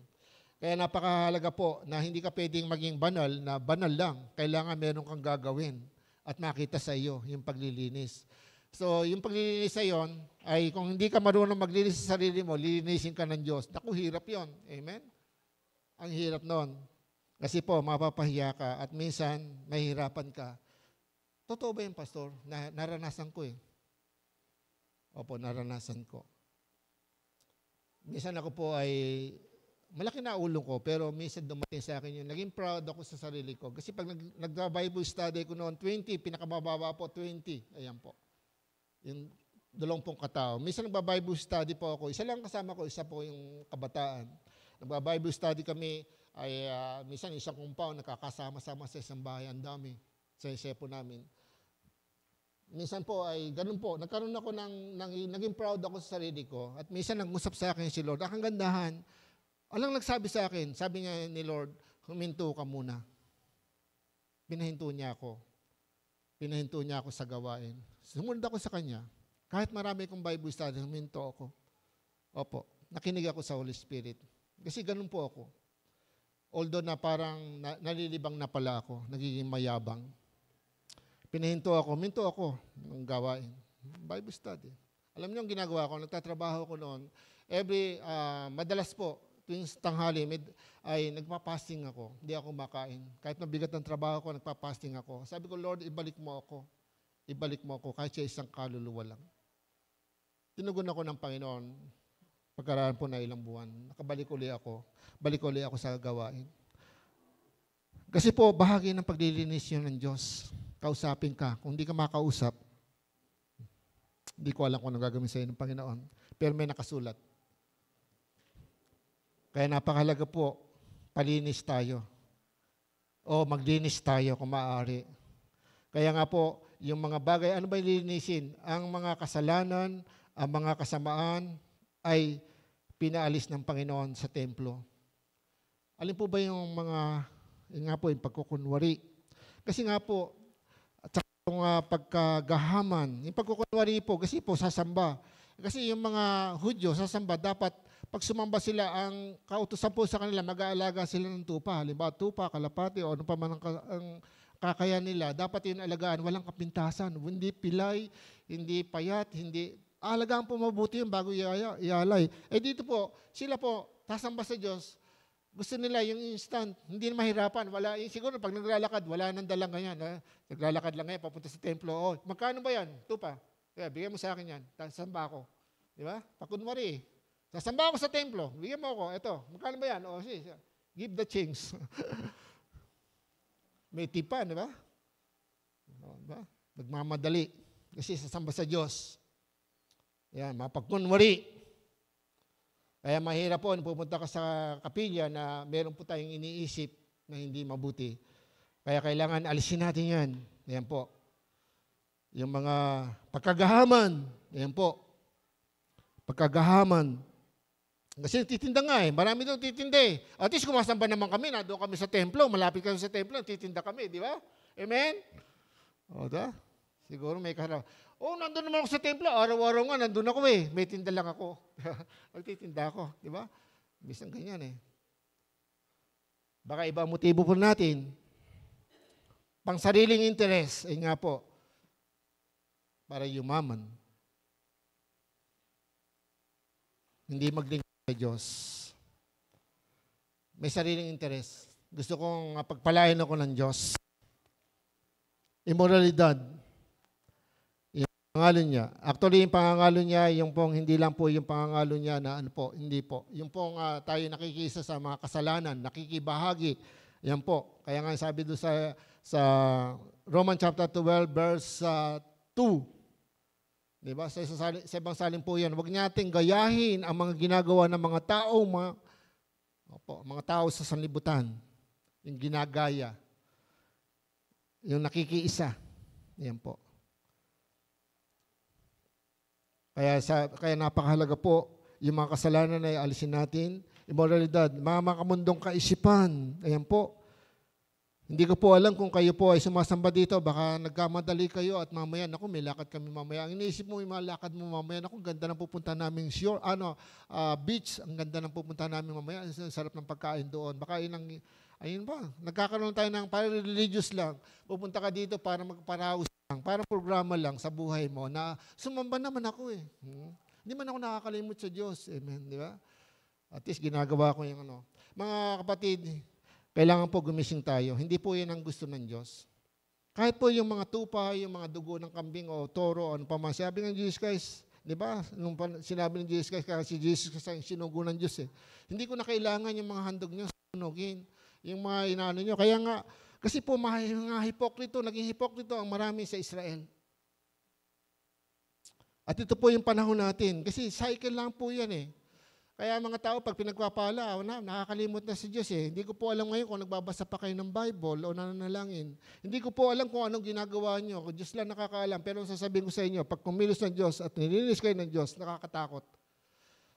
Kaya napakahalaga po na hindi ka pwedeng maging banal na banal lang. Kailangan meron kang gagawin at makita sa iyo yung paglilinis. So, yung paglilinis sa iyon ay kung hindi ka marunong maglinis sa sarili mo, lilinisin ka ng Diyos. Naku, hirap yon. Amen? Ang hirap nun. Kasi po, mapapahiya ka at minsan mahihirapan ka. Totoo ba yun, Pastor? Naranasan ko eh. Opo, naranasan ko. Minsan ako po ay malaki na ulo ko, pero minsan dumating sa akin yun. Naging proud ako sa sarili ko. Kasi pag nag-Bible study ko noon, 20, pinakamababa po, 20. Ayan po. Yung 20 katao. Minsan nag-Bible study po ako. Isa lang kasama ko, isa po yung kabataan. Nag-Bible study kami, ay minsan isang compound, nakakasama-sama sa isang bahay. Ang dami sa isepo namin. Minsan po ay ganun po. Nagkaroon ako naging proud ako sa sarili ko. At minsan nag-usap sa akin si Lord. Ang gandahan, alang nagsabi sa akin, sabi niya ni Lord, huminto ka muna. Pinahinto niya ako. Pinahinto niya ako sa gawain. Sumunod ako sa Kanya. Kahit marami kong Bible study, huminto ako. Opo, nakinig ako sa Holy Spirit. Kasi ganun po ako. Although na parang nalilibang na pala ako, nagiging mayabang. Pinahinto ako, huminto ako ng gawain. Bible study. Alam niyo ang ginagawa ko, nagtatrabaho ko noon, madalas po, tuwing tanghali, ay nagpa-fasting ako. Hindi ako makain. Kahit mabigat ng trabaho ko, nagpa-fasting ako. Sabi ko, Lord, ibalik mo ako. Ibalik mo ako kahit siya isang kaluluwa lang. Tinugon ako ng Panginoon. Pagkaraan po na ilang buwan. Nakabalik uli ako. Balik uli ako sa gawain. Kasi po, bahagi ng paglilinis yun ng Diyos. Kausapin ka. Kung hindi ka makausap, hindi ko alam kung anong gagawin sa iyo ng Panginoon. Pero may nakasulat. Kaya napakahalaga po, palinis tayo. O maglinis tayo kung maaari. Kaya nga po, yung mga bagay, ano ba lilinisin? Ang mga kasalanan, ang mga kasamaan ay pinaalis ng Panginoon sa templo. Alin po ba yung yung pagkukunwari? Kasi nga po, at yung pagkagahaman, yung pagkukunwari po, kasi po sasamba. Kasi yung mga Hudyo, sasamba, dapat pag sumamba sila, ang kautusan po sa kanila, mag-aalaga sila ng tupa. Halimbawa, tupa, kalapati, o ano pa man ang kakayan nila, dapat yun alagaan, walang kapintasan, hindi pilay, hindi payat, hindi, alagaan po mabuti yun bago ialay. Eh dito po, sila po, sasamba sa Diyos, gusto nila yung instant, hindi na mahirapan. Wala, siguro pag naglalakad, wala nang dalang ganyan. Naglalakad lang ngayon, papunta sa templo. Oh, magkano ba yan? Tupa. Kaya, bigyan mo sa akin yan. Sasamba ako. Di ba? Pakunwari. Sasamba ako sa templo. Bigyan mo ako. Ito, magkano ba yan? Oh, give the change. May tipa, di ba? Oh, diba? Nagmamadali. Kasi sasamba sa Diyos. Yan, mapagkunwari. Kaya mahirap po, pupunta ka sa kapilya na meron po tayong iniisip na hindi mabuti. Kaya kailangan alisin natin yan. Yan po. Yung mga pagkagahaman. Yan po. Pagkagahaman. Kasi titinda nga eh. Marami doon titinda eh. At least kumasamba naman kami. Doon kami sa templo. Malapit kami sa templo. Titinda kami. Di ba? Amen? O da? Siguro may kaharap. Nandun naman ako sa templo. Araw-araw nga, nandun ako eh. May tinda lang ako. Magtitinda ako. Di ba? Bisang ganyan eh. Baka iba ang motibo po natin. Pang sariling interes. Ay nga po. Para yumaman. Hindi maglingkod sa Diyos. May sariling interes. Gusto kong pagpalain ako ng Diyos. Immoralidad. Pangalan niya. Actually, yung pangangalo niya, yung pong hindi lang po yung pangangalo niya na ano po, hindi po. Yung pong tayo nakikisa sa mga kasalanan, nakikibahagi, yan po. Kaya nga sabi doon sa Roman chapter 12, verse 2. Diba? Sa ibang salin po yan. Huwag nating gayahin ang mga ginagawa ng mga tao, mga tao sa sanlibutan. Yung ginagaya. Yung nakikiisa. Yan po. Kaya napakahalaga po, yung mga kasalanan ay alisin natin. Immoralidad, mga makamundong kaisipan. Ayan po. Hindi ko po alam kung kayo po ay sumasamba dito. Baka nagkamadali kayo at mamaya, naku, may lakad kami mamaya. Ang iniisip mo, yung mga lakad mo mamaya, naku, ganda ng pupunta namin beach. Ang ganda ng pupunta namin mamaya. Ang sarap ng pagkain doon. Baka ayun ba, nagkakaroon tayo ng parang religious lang. Pupunta ka dito para magparaos lang, para programa lang sa buhay mo na sumamba naman ako eh. Hindi man ako nakakalimot sa Diyos. Amen, di ba? At least ginagawa ko yung ano. Mga kapatid, kailangan po gumising tayo. Hindi po yan ang gusto ng Diyos. Kahit po yung mga tupa, yung mga dugo ng kambing o toro, ano pa man. Sabi ng Jesus Christ, di ba? Nung sinabi ng Jesus Christ, kasi Jesus Christ ang sinugo ng Diyos eh. Hindi ko na kailangan yung mga handog niyo sunugin. Yung mga inaano nyo. Kaya nga, kasi po mga hipokrito, naging hipokrito ang marami sa Israel. At ito po yung panahon natin. Kasi cycle lang po yan eh. Kaya mga tao, pag pinagpapala, nakakalimot na si Diyos eh. Hindi ko po alam ngayon kung nagbabasa pa kayo ng Bible o nananalangin. Hindi ko po alam kung anong ginagawa nyo. Kung Diyos lang nakakaalam. Pero sasabihin ko sa inyo, pag kumilos ng Diyos at nilinis kayo ng Diyos, nakakatakot.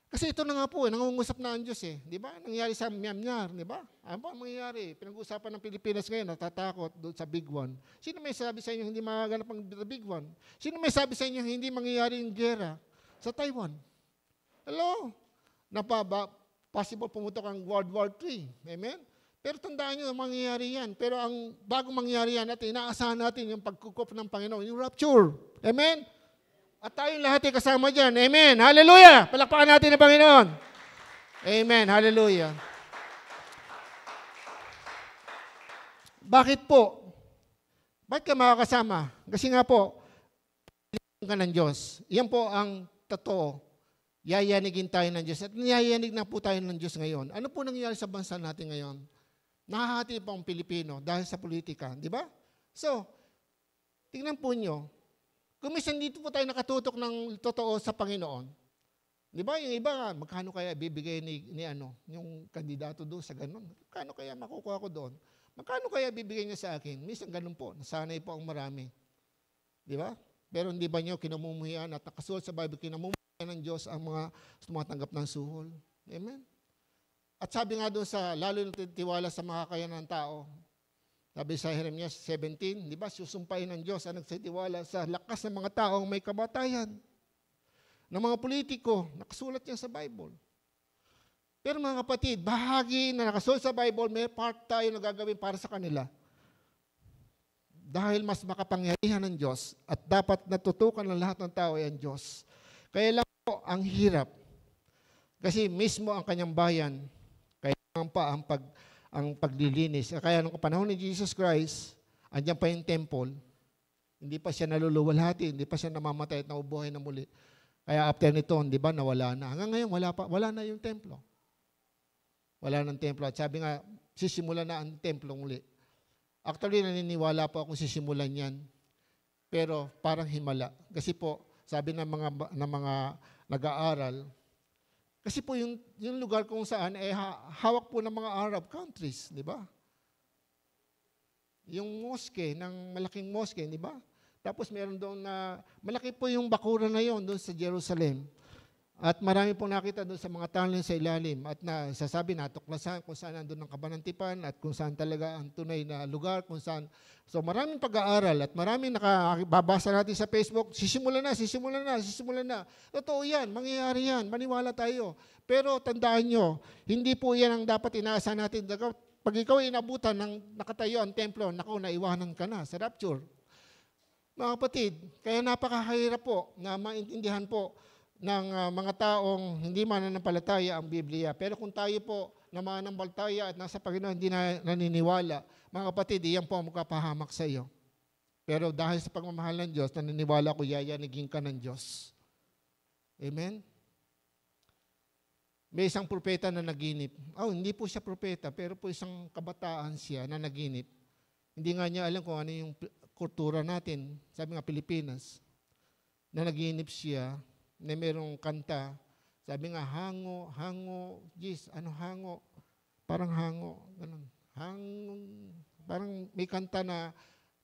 Kasi ito na nga po, nangungusap na ang Diyos eh. Di ba? Nangyari sa Myanmar, di ba? Ano ba ang mangyayari? Pinag-uusapan ng Pilipinas ngayon, natatakot doon sa Big One. Sino may sabi sa inyo hindi magaganap ang Big One? Sino may sabi sa inyo hindi mangyayari yung gera sa Taiwan? Hello? Possible pumutok ang World War III. Amen? Pero tandaan nyo, mangyayari yan. Pero ang bago mangyayari yan, inaasahan natin yung pagkukup ng Panginoon, yung rapture. Amen? At tayong lahat ay kasama dyan. Amen. Hallelujah. Palakpakan natin ang Panginoon. Amen. Hallelujah. Bakit po? Bakit ka makakasama? Kasi nga po, ka ng Diyos. Yan po ang totoo. Yayanigin tayo ng Diyos. At yayanig na po tayo ng Diyos ngayon. Ano po nangyayari sa bansa natin ngayon? Nahahati pa ang Pilipino dahil sa politika. Di ba? So, tingnan po nyo. Kung minsan dito po tayo nakatutok ng totoo sa Panginoon, di ba yung iba, magkano kaya bibigay ni yung kandidato doon sa ganun? Magkano kaya makukuha ko doon? Magkano kaya bibigay niya sa akin? Minsan ganun po, nasanay po ang marami. Di ba? Pero hindi ba niyo kinamumuhian at nakasulat sa Bible, kinamumuhian ng Diyos ang mga tumatanggap ng suhol? Amen? At sabi nga doon lalo na tiwala sa makakayanan ng tao, sabi sa Jeremias 17, di ba, susumpain ng Diyos ang nagsitiwala sa lakas ng mga taong may kamatayan. Ng mga politiko, nakasulat yan sa Bible. Pero mga kapatid, bahagi na nakasulat sa Bible, may part tayo na gagawin para sa kanila. dahil mas makapangyarihan ng Diyos at dapat natutukan ng lahat ng tao ay ang Diyos. Kaya lang po, ang hirap. Kasi mismo ang kanyang bayan, kailangan pa ang paglilinis. Kaya nung panahon ni Jesus Christ, andyan pa yung temple, hindi pa siya naluluwalhati, hindi pa siya namamatay at naubuhay na muli. Kaya after nito, di ba, nawala na. Hanggang ngayon, wala na yung templo. Wala ng templo. At sabi nga, sisimula na ang templo muli. Actually, naniniwala po akong sisimulan yan. Pero parang himala. Kasi po, sabi ng mga nag-aaral, kasi po yung lugar kung saan ay hawak po ng mga Arab countries, di ba? Yung mosque, ng malaking mosque, di ba? Tapos meron doon na, malaki po yung bakuran na yon doon sa Jerusalem. At marami pong nakita doon sa mga tunnel sa ilalim at nasasabi natuklasan kung saan nandun ang kabanantipan at kung saan talaga ang tunay na lugar, kung saan. So maraming pag-aaral at maraming nakababasa natin sa Facebook, sisimulan na. Totoo yan, mangyayari yan, maniwala tayo. Pero tandaan nyo, hindi po yan ang dapat inaasa natin. Pag ikaw inabutan ng nakatayo ang templo, naku, naiwanan ka na sa rapture. Mga kapatid, kaya napakahirap po na maintindihan po ng mga taong hindi mananampalataya ang Biblia. Pero kung tayo po na mananampalataya at nasa Panginoon hindi naniniwala, mga kapatid, iyan po ang magkapahamak sa iyo. Pero dahil sa pagmamahal ng Diyos, naniniwala ko yayanigin ka ng Diyos. Amen? May isang propeta na naginip. Hindi po siya propeta, pero po isang kabataan siya na naginip. Hindi nga niya alam kung ano yung kultura natin, sabi nga Pilipinas, na naginip siya, na mayroong kanta, sabi nga, hango, hango, parang hango, ganun, parang may kanta na,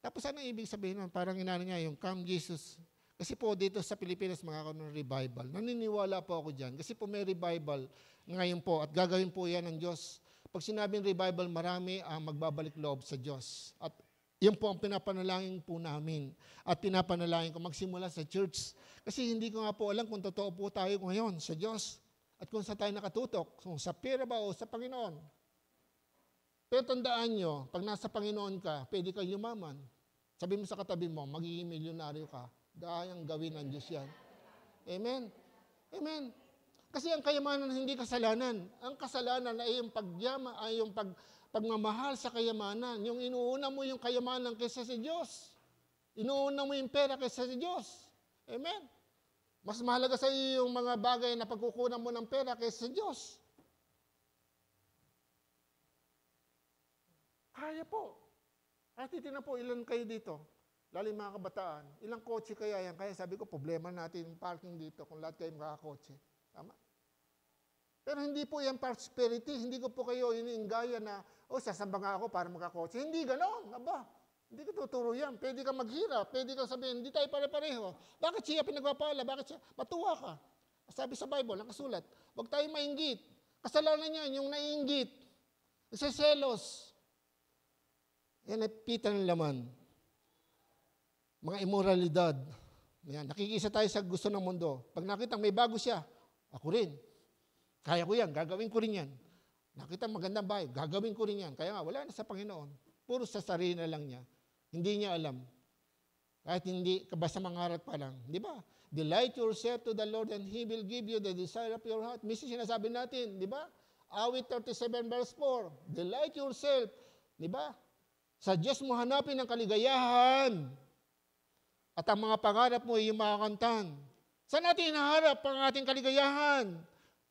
tapos ano ibig sabihin nun? Parang inano niya, yung Come Jesus. Kasi po dito sa Pilipinas, magkakaroon ng revival. Naniniwala po ako dyan, kasi po may revival ngayon po, at gagawin po yan ng Diyos. Pag sinabing revival, marami ang magbabalik loob sa Diyos. At yun po ang pinapanalangin po namin. At pinapanalangin ko magsimula sa church. Kasi hindi ko nga po alam kung totoo po tayo ngayon sa Diyos. At kung saan tayo nakatutok. Kung sa pera ba o sa Panginoon. Pero tandaan nyo, pag nasa Panginoon ka, pwede kang yumaman. Sabi mo sa katabi mo, magiging milyonaryo ka. Dahil gawin ng Diyos yan. Amen? Amen. Kasi ang kayamanan hindi kasalanan. Ang kasalanan ay yung pagyama, ay yung pagmamahal sa kayamanan. Yung inuuna mo yung kayamanan kaysa sa Diyos. Inuuna mo yung pera kaysa sa Diyos. Amen? Mas mahalaga sa iyo yung mga bagay na pagkukunan mo ng pera kaysa sa Diyos. Kaya po. At titignan po, ilan kayo dito? Lalo yung mga kabataan. Ilang kotse kaya yan? Kaya sabi ko, problema natin yung parking dito kung lahat kayo makakotse. Tama? Pero hindi po yan prosperity. Hindi ko po kayo iniinggaya na, sasamba nga ako para makakotse. Hindi ganon. Aba, hindi ko tuturo yan. Pwede kang maghirap. Pwede kang sabihin, hindi tayo pare-pareho. Bakit siya pinagpapala? Bakit siya? Matuwa ka. Sabi sa Bible, nakasulat, huwag tayo mainggit. Kasalanan niyan, yung naiinggit. Nagsiselos. Yan ay pita ng laman. Mga immoralidad. Yan. Nakikisa tayo sa gusto ng mundo. Pag nakita may bago siya, ako rin. Kaya ko yan, gagawin ko rin yan. Nakita magandang bahay, gagawin ko rin yan. Kaya nga, wala na sa Panginoon. Puro sa sarili na lang niya. Hindi niya alam. Kahit hindi, basta mangarap pa lang. Di ba? Delight yourself to the Lord and He will give you the desire of your heart. Minsan sinasabi natin, di ba? Awit 37 verse 4. Delight yourself. Di ba? Sa Diyos mo hanapin ang kaligayahan. At ang mga pangarap mo ay yung makakantan. Saan natin hinaharap ang ating kaligayahan?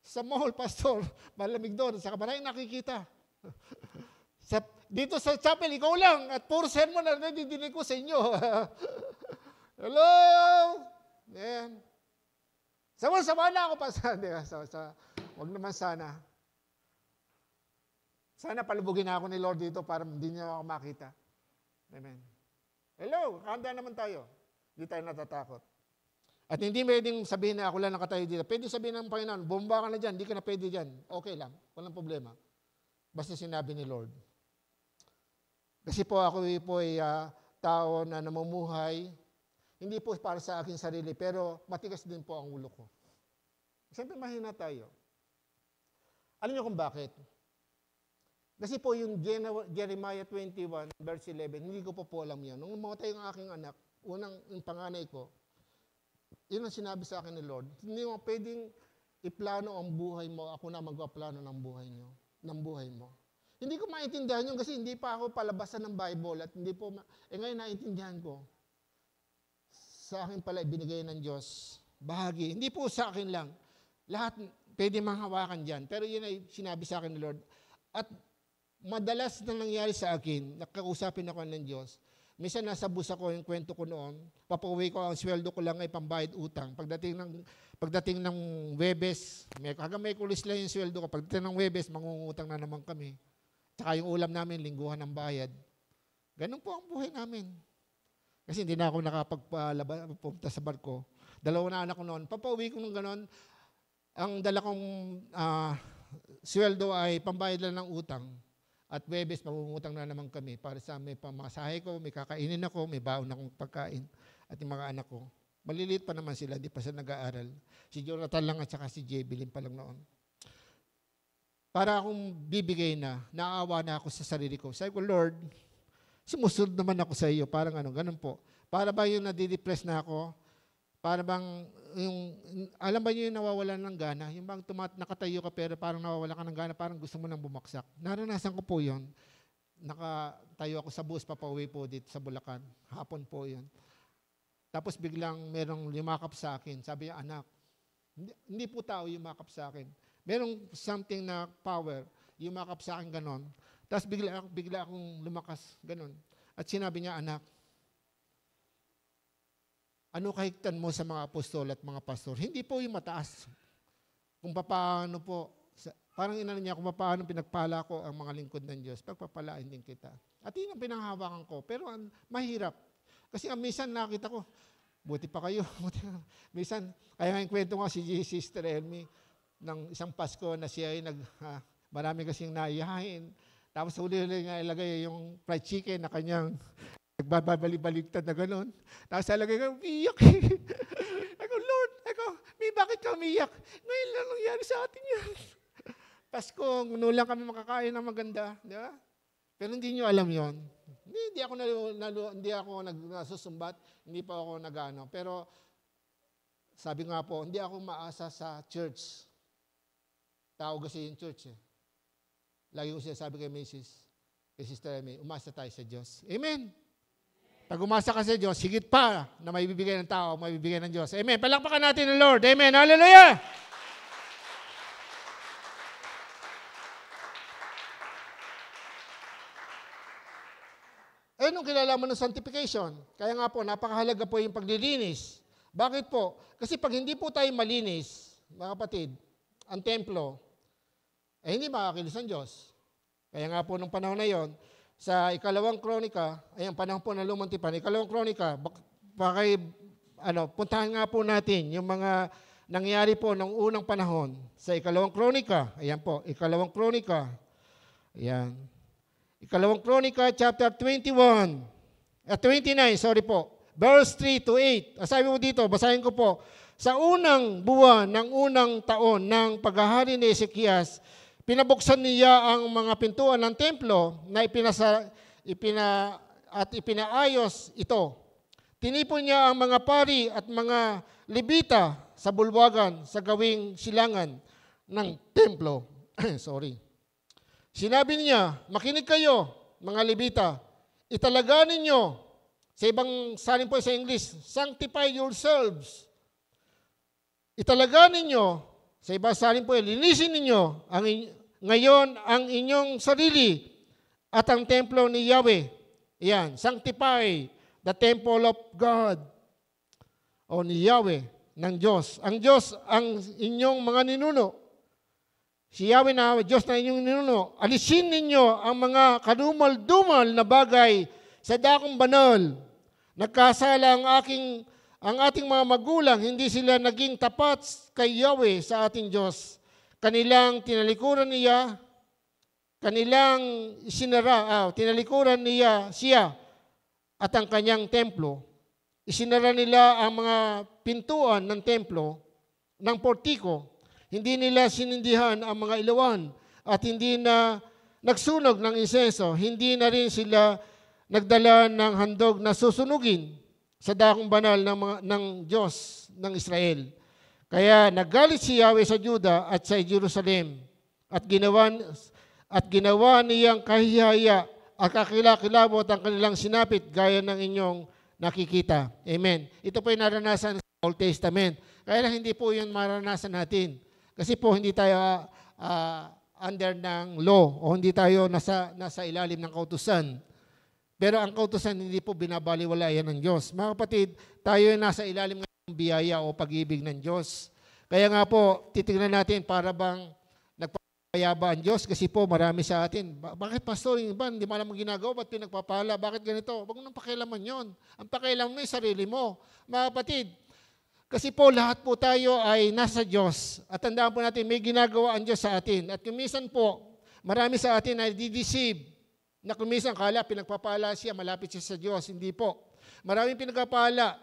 Sa mall, pastor, malamig doon. Sa kabaray nakikita. Dito sa chapel, ikaw lang. At puro sermon na nadidinig ko sa inyo. Hello? Yan. Sama na ako pa. Huwag naman sana. Sana palubugin ako ni Lord dito para hindi niya ako makita. Amen. Hello? Handa naman tayo. Hindi tayo natatakot. At hindi pwedeng sabihin na ako lang nakatayo dito. Pwede sabihin ng Panginoon, bomba ka na dyan, hindi ka na pwede dyan. Okay lang, walang problema. Basta sinabi ni Lord. Kasi po ako po ay tao na namumuhay, hindi po para sa aking sarili, pero matigas din po ang ulo ko. Siyempre mahina tayo. Alam niyo kung bakit? Kasi po yung Jeremiah 21, verse 11, hindi ko po alam yan. Nung mamatay yung aking anak, yung panganay ko, yun ang sinabi sa akin ni Lord, hindi mo pwedeng iplano ang buhay mo, ako na magpaplano ng buhay nyo, ng buhay mo. Hindi ko maintindihan yun kasi hindi pa ako palabasan ng Bible at hindi po, ngayon naintindihan ko. Sa akin pala ibinigay ng Diyos, bahagi. Hindi po sa akin lang. Lahat pwede manghawakan dyan. Pero yun ay sinabi sa akin ni Lord. At madalas na nangyari sa akin, nakausapin ako ng Diyos. Minsan nasa bus ako, yung kwento ko noon, papauwi ko, ang sweldo ko lang ay pambayad utang. Pagdating ng Webes, hanggang may kulis lang yung sweldo ko. Pagdating ng Webes, mangungutang na naman kami. Tsaka yung ulam namin, lingguhan ng bayad. Ganun po ang buhay namin. Kasi hindi na ako nakapagpunta sa barko. 2 na anak ko noon. Papauwi ko ng ganon. Ang dala kong sweldo ay pambayad lang ng utang. At Webes, mangungutang na naman kami para sa may pamasahe ko, may kakainin ako, may baon akong pagkain. At yung mga anak ko. Maliliit pa naman sila, hindi pa sila nag-aaral. Si Jonathan lang at saka si Jebilin pa lang noon. Para akong bibigay na, naawa na ako sa sarili ko. Sabi ko, Lord, sumusunod naman ako sa iyo. Parang ganun po. Para ba yung nadidepress na ako? Para bang, alam ba yung nawawalan ng gana? Yung bang nakatayo ka pero parang nawawalan ka ng gana, parang gusto mo nang bumaksak. Naranasan ko po yun. Nakatayo ako sa bus, papauwi po dito sa Bulacan. Hapon po yun. Tapos biglang merong lumakap sa akin. Sabi niya, anak, hindi po tao yumakap sa akin. Merong something na power, yumakap sa akin ganon. Tapos bigla akong lumakas ganon. At sinabi niya, anak, ano kahigtan mo sa mga apostol at mga pastor? Hindi po yung mataas. Kung paano po, parang inano niya, kung paano pinagpala ko ang mga lingkod ng Diyos, pagpapalain din kita. At yun ang pinanghawakan ko. Pero mahirap. Kasi minsan nakita ko, buti pa kayo. Minsan, kaya nga yung kwento nga si Sister Elmi, ng isang Pasko na siya ay marami kasing naiyahin. Tapos huli-huli nga ilagay yung fried chicken na kanyang nagbabalik-baligtad na gano'n. Tapos ilagay ka, umiyak. Ako, Lord, bakit ka umiyak? Ngayon lang nangyari sa atin yan. Pasko, nulang kami makakain ng maganda. Di ba? Pero hindi nyo alam yon. Hindi ako nagsusumbat, hindi pa ako nag-ano. Pero sabi nga po, hindi ako maasa sa church. Tao kasi yung church eh. Lagi ko siya sabi kay Sister Amy, umasa tayo sa Diyos. Amen. Pag umasa ka sa Diyos, higit pa na may bibigay ng tao, may bibigay ng Diyos. Amen. Palakpakan natin ng Lord. Amen. Hallelujah! Nung kilala mo ng sanctification, kaya nga po, napakahalaga po yung paglilinis. Bakit po? Kasi pag hindi po tayo malinis, mga kapatid, ang templo, hindi makakilos ang Diyos. Kaya nga po nung panahon na yon, sa 2 Kronika, ay ang panahon po na Lumang Tipan, 2 Kronika, puntahan nga po natin yung mga nangyari po ng unang panahon sa 2 Kronika. Ayan po, 2 Kronika. Ayan. 2 Kronika chapter 29, sorry po. Verse 3 to 8. Sabi mo dito, basahin ko po. Sa unang buwan ng unang taon ng paghahari ni Ezekias, pinabuksan niya ang mga pintuan ng templo na ipinaayos ito. Tinipon niya ang mga pari at mga Levita sa bulwagan sa gawing silangan ng templo. Sorry. Sinabi niya, makinig kayo, mga Levita, italaga ninyo, sa ibang salin po sa English, sanctify yourselves. Italaga ninyo, sa ibang salin po, linisin ninyo ngayon ang inyong sarili at ang templo ni Yahweh. Yan, sanctify the temple of God o ni Yahweh ng Diyos. Ang Diyos ang inyong mga ninuno. Si Yahweh na Diyos na inyong ninuno, alisin ninyo ang mga kadumal-dumal na bagay sa dakong banal. Nagkasala ang ating mga magulang, hindi sila naging tapat kay Yahweh sa ating Diyos. Kanilang tinalikuran niya siya at ang kanyang templo. Isinara nila ang mga pintuan ng templo ng portiko. Hindi nila sinindihan ang mga ilawan at hindi na nagsunog ng insenso, hindi na rin sila nagdala ng handog na susunugin sa dakong banal ng Diyos ng Israel. Kaya naggalit si Yahweh sa Juda at sa Jerusalem at ginawa niyang kahihaya at kakilakilabot ang kanilang sinapit gaya ng inyong nakikita. Amen. Ito po yung naranasan sa Old Testament. Kaya lang hindi po yun maranasan natin. Kasi po hindi tayo under ng law o hindi tayo nasa ilalim ng kautusan. Pero ang kautusan hindi po binabaliwalayan ng Diyos. Mga kapatid, tayo ay nasa ilalim ng biyaya o pag-ibig ng Diyos. Kaya nga po, titignan natin para bang nagpapayaba ang Diyos kasi po marami sa atin. Bakit pastor, yung iba, hindi mo alam ang ginagawa, ba't pinagpapala? Bakit ganito? Huwag mo nang pakialaman yun. Ang pakialaman mo yung sarili mo. Mga kapatid, kasi po lahat po tayo ay nasa Diyos. At tandaan po natin, may ginagawa ang Diyos sa atin. At kumisan po, marami sa atin ay dideceive. Na kumisan kala, pinagpapala siya, malapit siya sa Diyos. Hindi po. Maraming pinagpapala.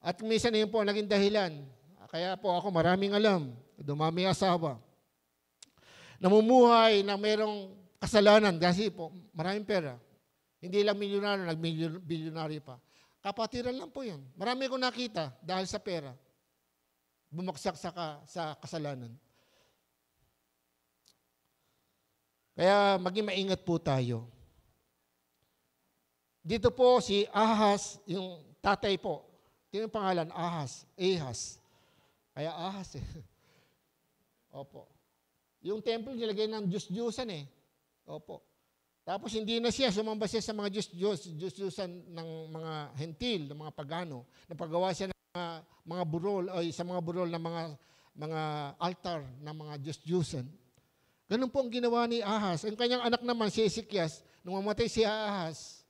At kumisan na yun po naging dahilan. Kaya po ako maraming alam. Dumami asawa. Namumuhay na mayroong kasalanan kasi po maraming pera. Hindi lang milyonaryo, nag-bilyonaryo pa. Kapatiran lang po yun. Marami akong nakita dahil sa pera. Bumagsak sa kasalanan. Kaya maging maingat po tayo. Dito po si Ahaz, yung tatay po. Ito yung pangalan, Ahaz. Kaya Ahaz eh. Opo. Yung temple nilagay ng Diyos-Diyosan eh. Opo. Tapos hindi na siya, sumamba siya sa mga Diyos-Diyosan ng mga hentil, ng mga pagano. Napagawa siya ng mga burol, o sa mga burol ng mga altar ng mga Diyos-Diyosan. Ganun po ang ginawa ni Ahaz. Ang kanyang anak naman, si Ezekias, nung mamatay si Ahaz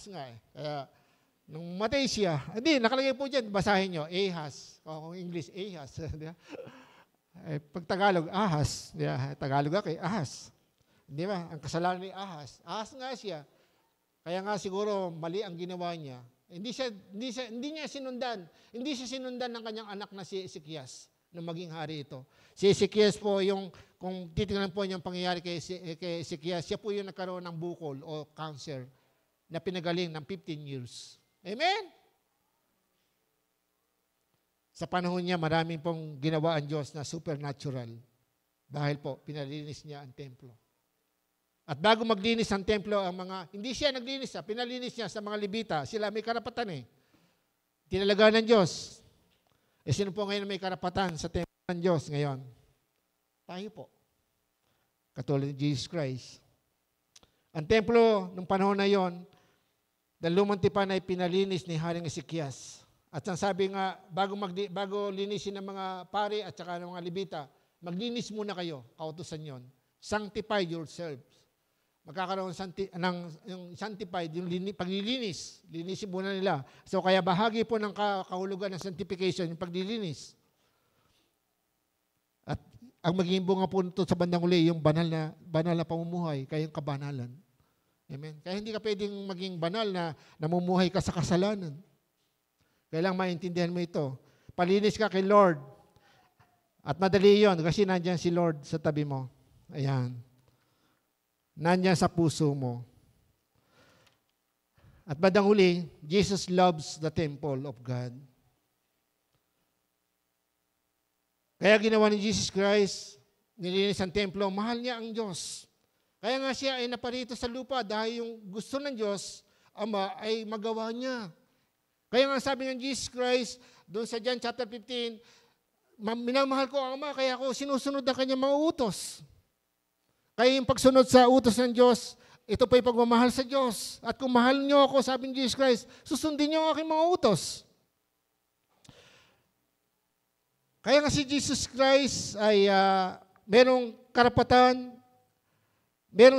nga eh. Kaya, nung mamatay siya, hindi, nakalagay po dyan, basahin nyo, Ahaz. Kung English, Ahaz. Pag Tagalog, Ahaz. Tagalog ako, Ahaz. Di ba? Ang kasalanan ni Ahaz. Ahaz nga siya. Kaya nga siguro, mali ang ginawa niya. Hindi niya sinundan. Hindi siya sinundan ng kanyang anak na si Ezekias na maging hari ito. Si Ezekias po yung, kung titingnan po yung pangyayari kay Ezekias, siya po yung nagkaroon ng bukol o cancer na pinagaling ng 15 years. Amen? Sa panahon niya, maraming pong ginawa ang Diyos na supernatural. Dahil po, pinalinis niya ang templo. At bago maglinis ang templo, hindi siya naglinis, pinalinis niya sa mga Levita. Sila may karapatan eh. Tinalagaan ng Diyos. Sino po ngayon may karapatan sa templo ng Diyos ngayon? Tayo po. Katulad ni Jesus Christ. Ang templo, nung panahon na yon, dahil lumang tipan ay pinalinis ni Haring Ezekias. At ang sabi nga, bago linisin ng mga pari at saka ng mga Levita, maglinis muna kayo, kautusan yon. Sanctify yourselves. Magkakaroon yung sanctified, yung paglilinis. Linisin muna nila. So kaya bahagi po ng kahulugan ng sanctification, yung paglilinis. At ang magiging bunga po nito sa bandang uli, yung banal na pamumuhay, kaya yung kabanalan. Amen. Kaya hindi ka pwedeng maging banal na namumuhay ka sa kasalanan. Kailangang maintindihan mo ito. Palinis ka kay Lord. At madali yon kasi nandyan si Lord sa tabi mo. Ayan. Nandyan sa puso mo. At bandang huli, Jesus loves the temple of God. Kaya ginawa ni Jesus Christ, nilinis ang templo, mahal niya ang Diyos. Kaya nga siya ay naparito sa lupa dahil yung gusto ng Diyos, Ama, ay magawa niya. Kaya nga sabi ng Jesus Christ, doon sa John chapter 15, minamahal ko ang Ama, kaya ako sinusunod ang kanyang mga utos. Kaya yung pagsunod sa utos ng Diyos, ito pa yung pagmamahal sa Diyos. At kung mahal niyo ako, sabi ni Jesus Christ, susundin niyo ang aking mga utos. Kaya nga si Jesus Christ ay meron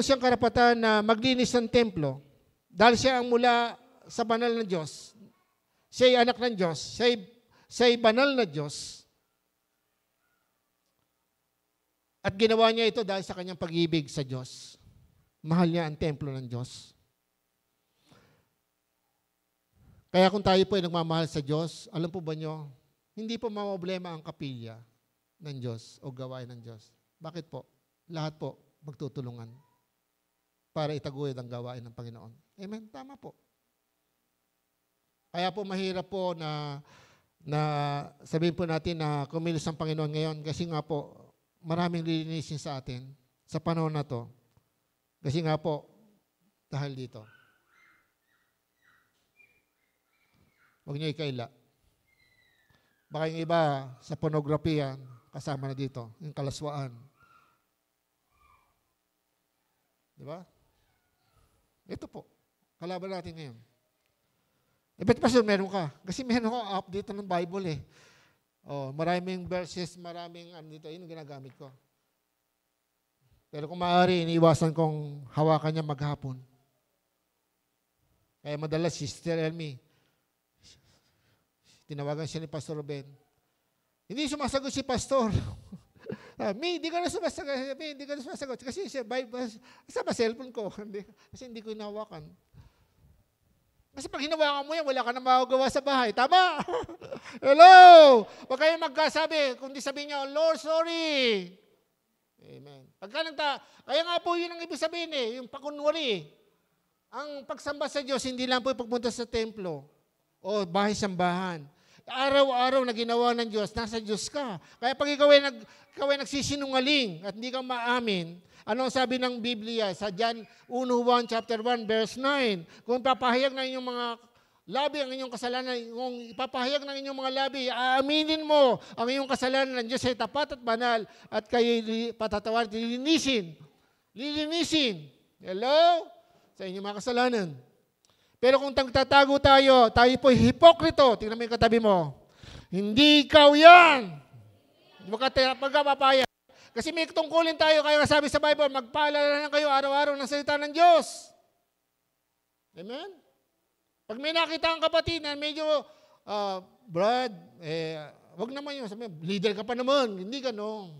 siyang karapatan na maglinis ng templo dahil siya ang mula sa banal na Diyos. Siya ay anak ng Diyos. Siya ay banal na Diyos. At ginawa niya ito dahil sa kanyang pag-ibig sa Diyos. Mahal niya ang templo ng Diyos. Kaya kung tayo po ay nagmamahal sa Diyos, alam po ba niyo, hindi po mamoblema ang kapilya ng Diyos o gawain ng Diyos. Bakit po? Lahat po magtutulungan. para itaguyod ang gawain ng Panginoon. Amen? Tama po. Kaya po mahirap po na sabihin po natin na kumilos ang Panginoon ngayon kasi nga po maraming lilinisin sa atin sa panahon na to. Kasi nga po, dahil dito. Huwag niyo ikaila. Baka yung iba sa pornography yan, kasama na dito, yung kalaswaan. Di ba? Ito po, kalaban natin ngayon. Ba't Pastor, meron ka? Kasi meron ko up dito ng Bible eh. Oh, maraming verses, maraming dito, yun ang ginagamit ko. Pero kung maaari, iniiwasan kong hawakan niya maghapon. Kaya madalas, Sister Elmi, tinawagan siya ni Pastor Ruben. Hindi sumasagot si Pastor. May, hindi ka na sumasagot. May, hindi ka na sumasagot. Kasi siya, sa cellphone ko. Kasi hindi ko hinawakan. Kasi pag hinawakan mo yan, wala ka na magagawa sa bahay. Tama? Hello! Huwag kayong magkasabi. Kundi sabihin niya, oh, Lord, sorry. Amen. Kaya nga po yun ang ibig sabihin eh, yung pakunwari. Ang pagsamba sa Diyos, hindi lang po pagpunta sa templo o bahay-sambahan. Araw-araw na ginawa ng Diyos, nasa Diyos ka. Kaya pag ikaw ay nagsisinungaling at hindi ka maamin, ano ang sabi ng Biblia sa John 1, chapter 1, verse 9? Kung papahayag ng inyong mga labi ang inyong kasalanan, kung ipapahayag ng inyong mga labi, aaminin mo ang inyong kasalanan ng Diyos ay tapat at banal at kayo patatawad, lilinisin. Lilinisin. Hello? Sa inyong mga kasalanan. Pero kung tagtatago tayo po hipokrito. Tingnan mo yung katabi mo. Hindi ikaw yan. Hindi mo pagkapapayag. Kasi may tungkulin tayo, kaya sabi sa Bible, magpaalala na kayo araw-araw ng salita ng Diyos. Amen? Pag may nakita ang kapatid na medyo, Brad, wag naman yun. Sabi, leader ka pa naman. Hindi ganon.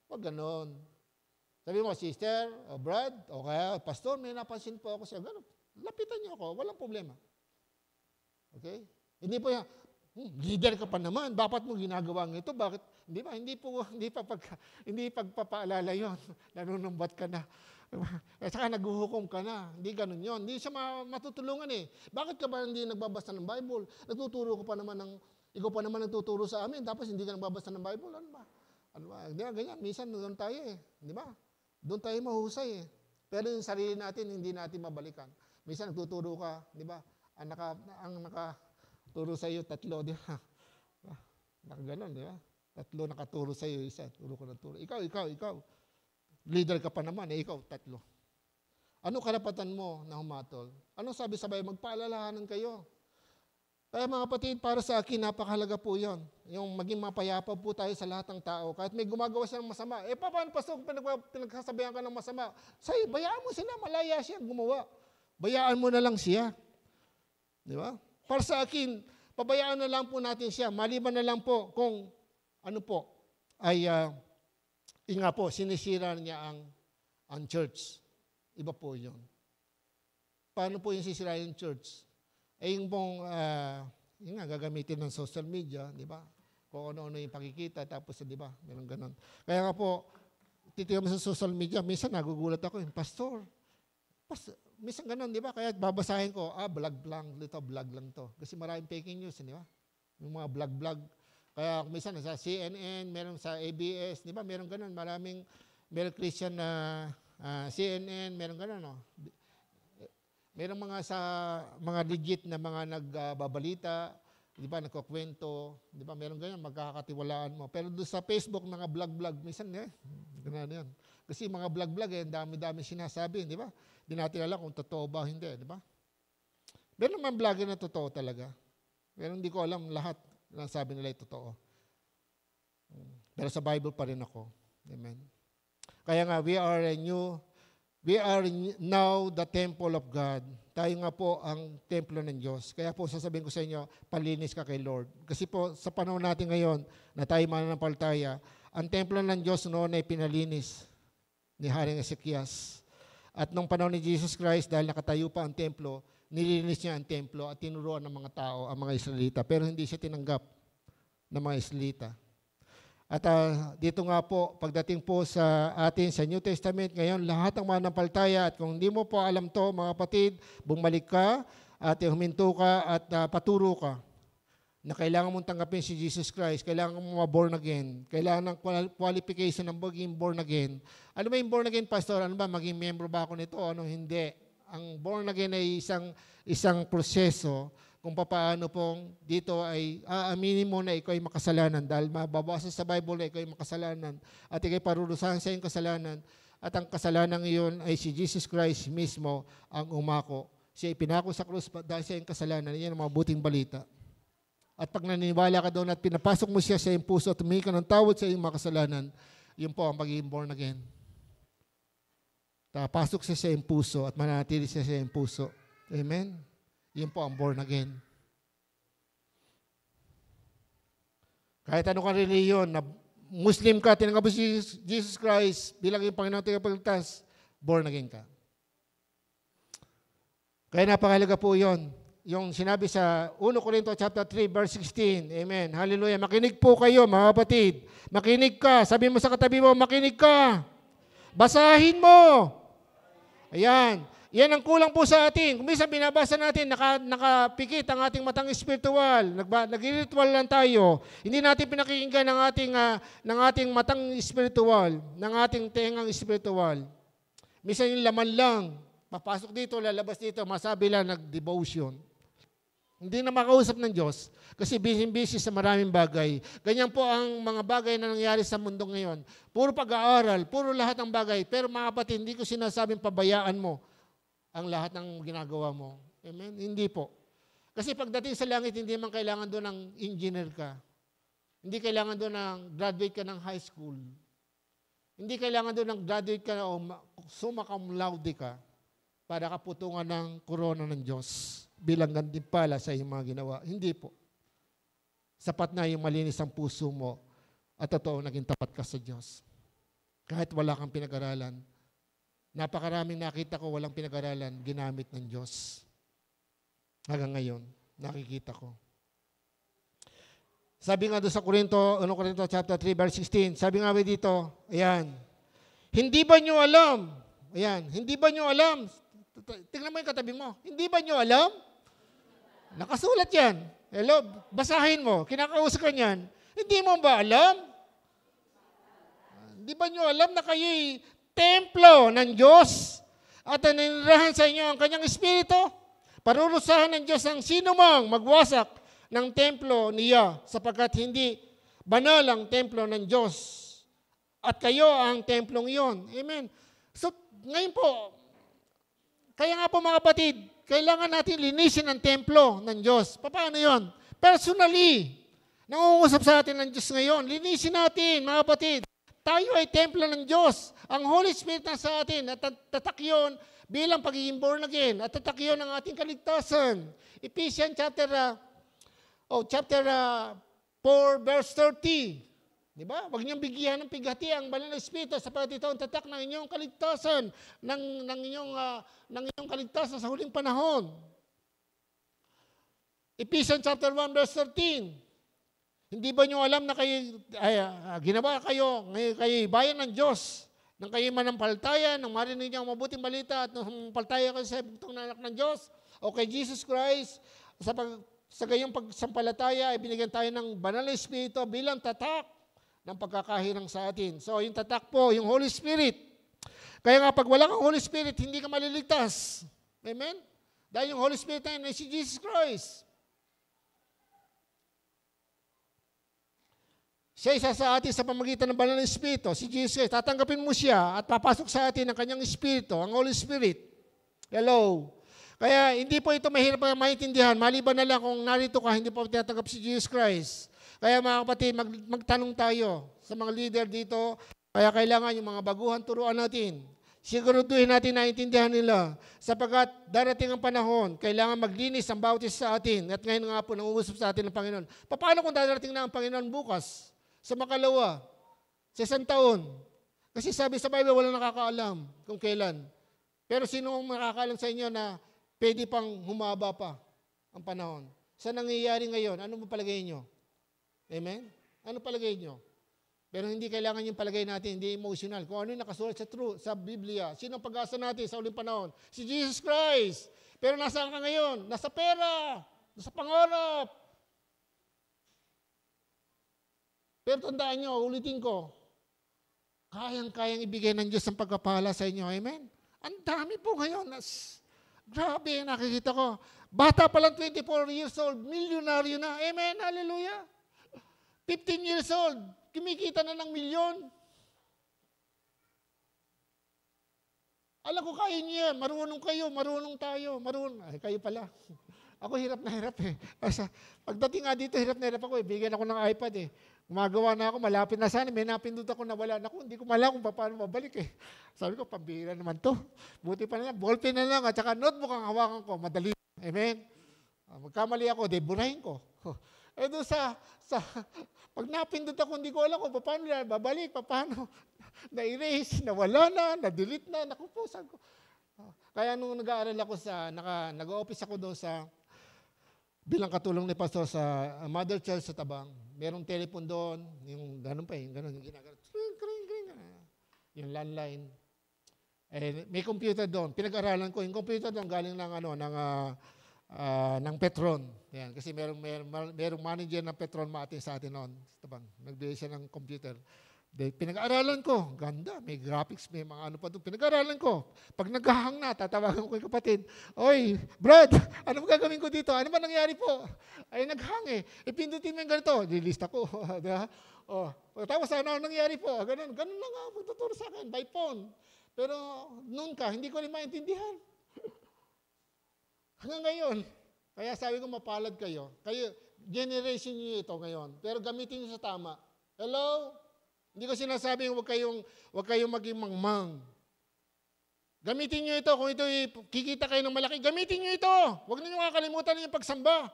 Wag ganon. Sabi mo, sister, Brad, o kaya, pastor, may napansin po ako siya. Ganon. Lapitan niyo ako, walang problema. Okay? Hindi po yan, leader ka pa naman, bakit mo ginagawa ng ito? Bakit? Hindi ba? Hindi pagpapaalala yon. Nanunumbat ka na. At saka naghuhukom ka na. Hindi ganun yon. Hindi siya matutulungan eh. Bakit ka ba hindi nagbabasa ng Bible? Ikaw pa naman nagtuturo sa amin, tapos hindi ka nagbabasa ng Bible? Ano ba? Hindi ba? Ganyan. Minsan doon tayo eh. Di ba? Doon tayo mahusay eh. Pero yung sarili natin, hindi natin mabalikan. Minsan nagtuturo ka, di ba? Ang nakaturo sa iyo, 3, di ba? Nakaganon, di ba? 3 nakaturo sa iyo, isa, turo ko ng turo. Ikaw. Leader ka pa naman, ikaw, 3. Ano karapatan mo na humatol? Anong sabi sa Bible? Magpaalalahanan kayo. Kaya mga kapatid, para sa akin, napakahalaga po yon. Yung maging mapayapa po tayo sa lahat ng tao. Kahit may gumagawa siya ng masama. Paano pastor, pinagsasabihan ka ng masama? Say, bayaan mo sila, malaya siya gumawa. Bayaan mo na lang siya. Di ba? Para sa akin, pabayaan na lang po natin siya. Maliban na lang po kung ano po, ay nga po, sinisira niya ang church. Iba po yun. Paano po yung sisira yung church? Yung pong, yung nga, gagamitin ng social media, di ba? Kung ano-ano yung pakikita, tapos, di ba? Meron ganon. Kaya nga po, titignan mo sa social media, minsan nagugulat ako, pastor, minsan ganon, di ba? Kaya babasahin ko, vlog lang to. Kasi maraming fake news, di ba? Yung mga vlog. Kaya minsan sa CNN, meron sa ABS, di ba? Meron ganon, meron Christian na CNN, meron ganon, no? Meron mga sa mga legit na mga nagbabalita, di ba, nagkukwento, di ba, meron ganyan, magkakatiwalaan mo. Pero doon sa Facebook, mga vlog, minsan, gano'n yan. Kasi mga vlog, dami-dami sinasabi, di ba? Di natin alam kung totoo ba o hindi, di ba? Meron naman vlogger na totoo talaga. Pero hindi ko alam lahat na sabi nila ay totoo. Pero sa Bible pa rin ako. Amen. Kaya nga, we are now the temple of God. Tayo nga po ang templo ng Diyos. Kaya po sasabihin ko sa inyo, palinis ka kay Lord. Kasi po sa panahon natin ngayon na tayo mananampalataya, ang templo ng Diyos noon ay pinalinis ni Haring Ezekias. At nung panahon ni Jesus Christ, dahil nakatayo pa ang templo, nilinis niya ang templo at tinuruan ng mga tao, ang mga Israelita. Pero hindi siya tinanggap ng mga Israelita. At dito nga po, pagdating po sa atin sa New Testament, ngayon lahat ng manampalataya at kung hindi mo po alam to mga kapatid, bumalik ka at huminto ka at paturo ka na kailangan mong tanggapin si Jesus Christ, kailangan mong born again, kailangan ng qualification ng maging born again. Ano ba yung born again, Pastor? Ano ba, maging membro ba ako nito? Ano hindi? Ang born again ay isang proseso kung paano pong dito ay aaminin mo na ikaw ay makasalanan dahil mababasa sa Bible na ikaw ay makasalanan at ikaw ay parurusahan sa iyong kasalanan at ang kasalanan iyon ay si Jesus Christ mismo ang umako. Siya ay pinako sa krus dahil sa iyong kasalanan. Iyan ang mabuting balita. At pag naniniwala ka doon at pinapasok mo siya sa iyong puso at humingi ka ng tawad sa iyong makasalanan, yun po ang pagiging born again. Pasok siya sa iyong puso at manatili siya sa iyong puso. Amen? Yun po ang born again. Kahit ano kang reliyon, na Muslim ka, tinanggap mo si Jesus Christ bilang iyong Panginoon tagapagligtas, born again ka. Kaya napakahalaga po yun. Yung sinabi sa 1 Corinto chapter 3, verse 16. Amen. Hallelujah. Makinig po kayo, mga kapatid. Makinig ka. Sabi mo sa katabi mo, makinig ka. Basahin mo. Ayan. Yan ang kulang po sa atin. Kung minsan binabasa natin, nakapikit ang ating matang espiritual. Nag-ritual lang tayo. Hindi natin pinakikinggan ng ating matang espiritual, ng ating tengang espiritual. Minsan yung laman lang. Papasok dito, lalabas dito, masabi lang nag-devotion. Hindi na makausap ng Diyos kasi busy sa maraming bagay. Ganyan po ang mga bagay na nangyari sa mundo ngayon. Puro pag-aaral, puro lahat ng bagay. Pero mga kapatid, hindi ko sinasabing pabayaan mo ang lahat ng ginagawa mo. Amen? Hindi po. Kasi pagdating sa langit, hindi man kailangan doon ng engineer ka. Hindi kailangan doon ng graduate ka ng high school. Hindi kailangan doon ng graduate ka o summa cum laude ka para kaputungan ng korona ng Diyos bilang gantimpala sa iyong mga ginawa. Hindi po. Sapat na yung malinis ang puso mo at totoo naging tapat ka sa Diyos. Kahit wala kang pinag-aralan. Napakaraming nakita ko walang pinag-aralan, ginamit ng Diyos. Hanggang ngayon, nakikita ko. Sabi nga doon sa 1 Corinto chapter 3, verse 16, sabi nga dito, ayan, hindi ba nyo alam? Ayan, hindi ba nyo alam? Tingnan mo yung katabi mo. Hindi ba nyo alam? Nakasulat yan. Hello, basahin mo. Kinakausap ka niyan. Hindi mo ba alam? Hindi ba nyo alam na kayo'y templo ng Diyos at naninirahan sa inyo ang kanyang espiritu? Parurusahan ng Diyos ang sino mang magwasak ng templo niya sapagkat hindi banal ang templo ng Diyos at kayo ang templong iyon. Amen. So, ngayon po, kaya nga po mga kapatid, kailangan natin linisin ang templo ng Diyos. Paano yun? Personally, nangungusap sa atin ng Diyos ngayon. Linisin natin, mga kapatid. Tayo ay templo ng Diyos. Ang Holy Spirit na sa atin at tatak yun bilang pagiging born again at tatak yun ang ating kaligtasan. Ephesians chapter 4 verse 30. Diba? Huwag niyong bigyan ng pighati ang banal na Espiritu sapagat ito ang tatak ng inyong kaligtasan, ng inyong kaligtasan sa huling panahon. Ephesians chapter 1 verse 13. Hindi ba niyo alam na ginawa kayo bayan ng Diyos, nang kayo manampalataya, nang marinig niyo ang mabuting balita at nang palataya kayo sa bugtong na anak ng Diyos o kay Jesus Christ, sa gayong pagsampalataya ay binigyan tayo ng banal na Espiritu bilang tatak ng pagkakahirang sa atin. So yung tatak po, yung Holy Spirit. Kaya nga pag wala kang Holy Spirit, hindi ka maliligtas. Amen? Dahil yung Holy Spirit na yun ay si Jesus Christ. Siya isa sa atin sa pamagitan ng banal na Espiritu, si Jesus Christ. Tatanggapin mo siya at papasok sa atin ang kanyang Espiritu, ang Holy Spirit. Hello. Kaya hindi po ito mahirap maintindihan. Maliban na lang kung narito ka, hindi po tinatanggap si Jesus Christ. Kaya mga kapatid, magtanong tayo sa mga leader dito. Kaya kailangan yung mga baguhan turuan natin. Siguraduhin natin na intindihan nila. Sapagkat darating ang panahon, kailangan maglinis ang bawat isa sa atin. At ngayon nga po, nangungusap sa atin ng Panginoon. Paano kung darating na ang Panginoon bukas? Sa makalawa, sa 1 taon. Kasi sabi sa Bible, walang nakakaalam kung kailan. Pero sino ang makakaalam sa inyo na pwede pang humaba pa ang panahon? Sa nangyayari ngayon, ano mo palagay nyo? Amen? Ano palagay nyo? Pero hindi kailangan yung palagay natin, hindi emotional. Kung ano yung nakasulat sa Biblia. Sino ang pag-asa natin sa uling panahon? Si Jesus Christ. Pero nasaan ka ngayon? Nasa pera. Nasa pangarap. Pero tandaan nyo, ulitin ko, kayang-kayang ibigay ng Diyos ang pagpapala sa inyo. Amen? Ang dami po ngayon. Grabe, nakikita ko. Bata pa lang 24 years old, milyonaryo na. Amen? Hallelujah. 15 years old, kumikita na ng milyon. Alam ko kaya niyo yan. Marunong kayo, marunong tayo. Ay, kayo pala. Ako hirap na hirap eh. Pagdating nga dito, hirap na hirap ako eh. Bigyan ako ng iPad eh. Gumagawa na ako, malapit na sana. May napindot ako na wala. Naku, hindi ko malam kung paano mabalik eh. Sabi ko, pambihira naman to. Buti pa na lang, ballpen na lang at saka notebook ang hawakan ko. Madali. Amen? Magkamali ako, burahin ko. Eh doon pag napindot ako, hindi ko alam kung paano yan, babalik, paano. Na-erase, nawala na, na-delete na, naku po, sabi ko. Kaya nung nag-aaral ako nag-office ako doon bilang katulong ni Pastor sa Mother Church sa Tabang, merong telephone doon, yung ganun pa yung ginagawa. Yung landline. Eh, may computer doon. Pinag-aralan ko, yung computer doon galing ng Petron. Yan, kasi merong manager ng Petron sa atin noon. Tabang, nagbigay siya ng computer. Pinag-aralan ko, ganda, may graphics, may mga ano pa doon. Pinag-aralan ko. Pag naghahang na, tatawagan ko yung kapatid. Oy, Brad, ano gagawin ko dito? Ano ba nangyari po? Ay, naghang eh. Ipindutin mo yung ganito. Lilista ko. Tapos ano nangyari po? Ganun lang nga, magtuturo sa akin, by phone. Pero noon hindi ko rin maintindihan. Hanggang ngayon. Kaya sabi ko, mapalad kayo. Generation niyo ito ngayon. Pero gamitin niyo sa tama. Hello? Hindi ko sinasabing huwag kayong maging mangmang. Gamitin nyo ito. Kung ito kikita kayo ng malaki, gamitin nyo ito. Huwag ninyo kakalimutan yung pagsamba.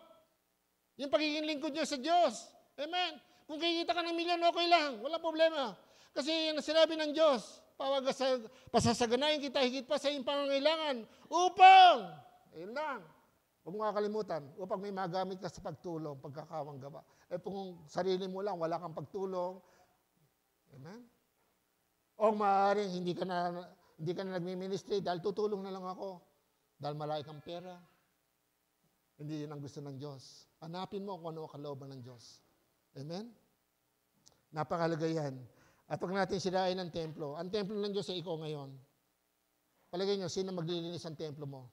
Yung pagiging lingkod nyo sa Diyos. Amen. Kung kikita ka ng milyon, okay lang. Walang problema. Kasi yung sinabi ng Diyos, pasasaganayin kita higit pa sa iyong pangangailangan upang, ayun lang, huwag mo kakalimutan, upang may magamit ka sa pagtulong, pagkakawang gawa. Eh kung sarili mo lang, wala kang pagtulong, amen? O maaaring hindi ka na nagmi-ministry dahil tutulong na lang ako. Dahil malaki kang pera. Hindi yun ang gusto ng Diyos. Hanapin mo kung ano ang kalooban ng Diyos. Amen? Napakalaga yan. At huwag natin sirain ang templo. Ang templo ng Diyos ay ikaw ngayon. Palagay nyo, sino maglilinis ang templo mo?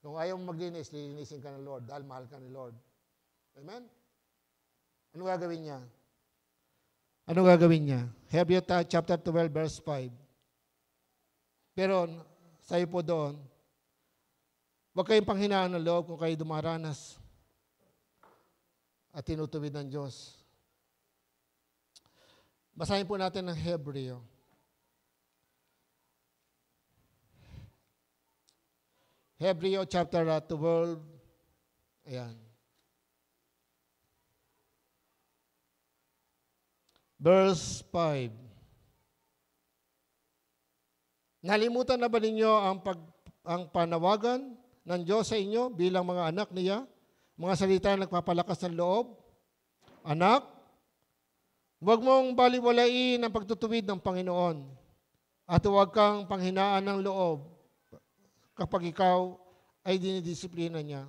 Kung ayaw mo maglinis, lilinisin ka ng Lord dahil mahal ka ni Lord. Amen? Ano gagawin niya? Ano gagawin niya? Hebrews chapter 12, verse 5. Pero, sayo po doon, huwag kayong panghinaan ng loob kung kayo dumaranas at tinutuwid ng Diyos. Basahin po natin ng Hebreo. Hebreo chapter 12. Ayan. Verse 5. Nalimutan na ba ninyo ang panawagan ng Diyos sa inyo bilang mga anak niya? Mga salita na nagpapalakas ng loob? Anak, huwag mong baliwalain ang pagtutuwid ng Panginoon at huwag kang panghinaan ng loob kapag ikaw ay dinidisiplina niya.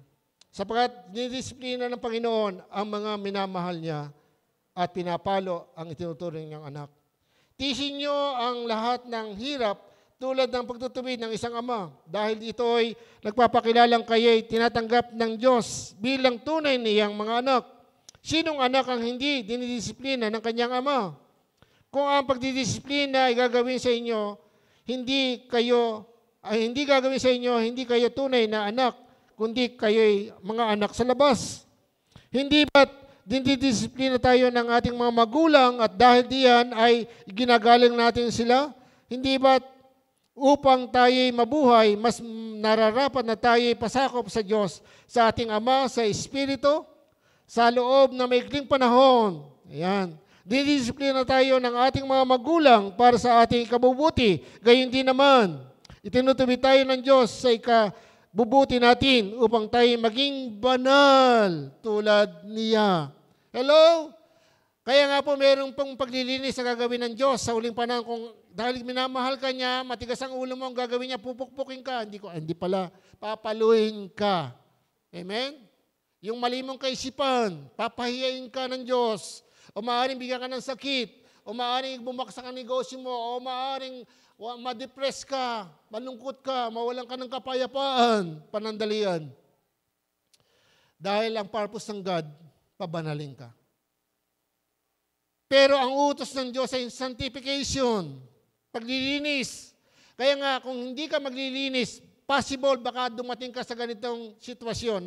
Sapagkat dinidisiplina ng Panginoon ang mga minamahal niya at pinapalo ang itinuturing niyang anak. Tiisin niyo ang lahat ng hirap tulad ng pagtutuwid ng isang ama dahil ito ay nagpapakilalang kayo'y tinatanggap ng Diyos bilang tunay niyang mga anak. Sinong anak ang hindi dinidisiplina ng kanyang ama? Kung ang pagdidisiplina ay gagawin sa inyo, hindi kayo tunay na anak, kundi kayo'y mga anak sa labas. Hindi ba't dinidisiplina tayo ng ating mga magulang at dahil diyan ay ginagaling natin sila? Hindi ba't upang tayo'y mabuhay, mas nararapat na tayo'y pasakop sa Diyos, sa ating Ama, sa Espiritu, sa loob na maikling panahon? Ayan. Dinidisiplina tayo ng ating mga magulang para sa ating ikabubuti. Gayon din naman, itinutubi tayo ng Diyos sa ikabubuti natin upang tayo maging banal tulad niya. Hello? Kaya nga po, mayroong pong paglilinis na gagawin ng Diyos sa uling panahon. Kung dahil minamahal ka niya, matigas ang ulo mo, ang gagawin niya, pupukpukin ka. Hindi pala, papaluin ka. Amen? Yung mali mong kaisipan, papahiyain ka ng Diyos. O maaaring bigyan ka ng sakit. O maaaring bumaksak ang negosyo mo. O maaaring ma-depress ka, malungkot ka, mawalan ka ng kapayapaan, panandalian. Dahil ang purpose ng God, pabanalin ka. Pero ang utos ng Diyos ay sanctification, paglilinis. Kaya nga, kung hindi ka maglilinis, possible baka dumating ka sa ganitong sitwasyon,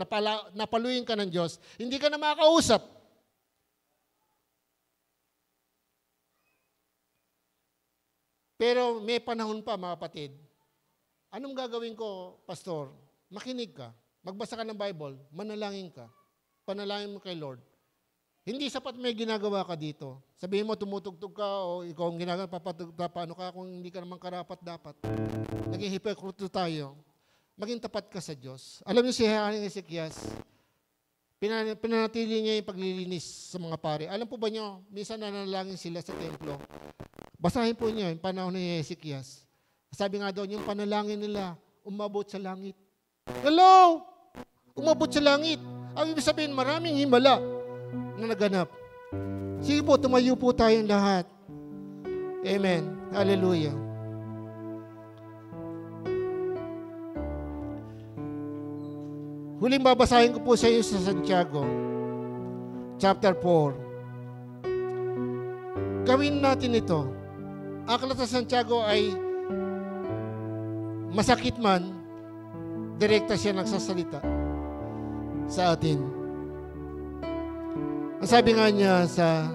napaluin ka ng Diyos, hindi ka na makakausap. Pero may panahon pa, mga kapatid. Anong gagawin ko, pastor? Makinig ka, magbasa ka ng Bible, manalangin ka, panalangin mo kay Lord. Hindi sapat may ginagawa ka dito. Sabihin mo, tumutugtog ka o ikaw ang ginagawa, paano ka kung hindi ka naman karapat dapat. Naging hypocrite tayo. Maging tapat ka sa Diyos. Alam niyo si Haring Ezekias, pinanatili niya yung paglilinis sa mga pare. Alam po ba niyo, minsan nanalangin sila sa templo. Basahin po niyo yung panahon ni Ezekias. Sabi nga doon, yung panalangin nila, umabot sa langit. Hello! Umabot sa langit. Ang ibig sabihin, maraming himala na naganap. Sige po, tumayo po tayong lahat. Amen. Hallelujah. Huling babasahin ko po sa iyo sa Santiago, chapter 4. Gawin natin ito. Aklat sa Santiago ay masakit man, direkta siya nagsasalita sa atin. Ang sabi nga niya sa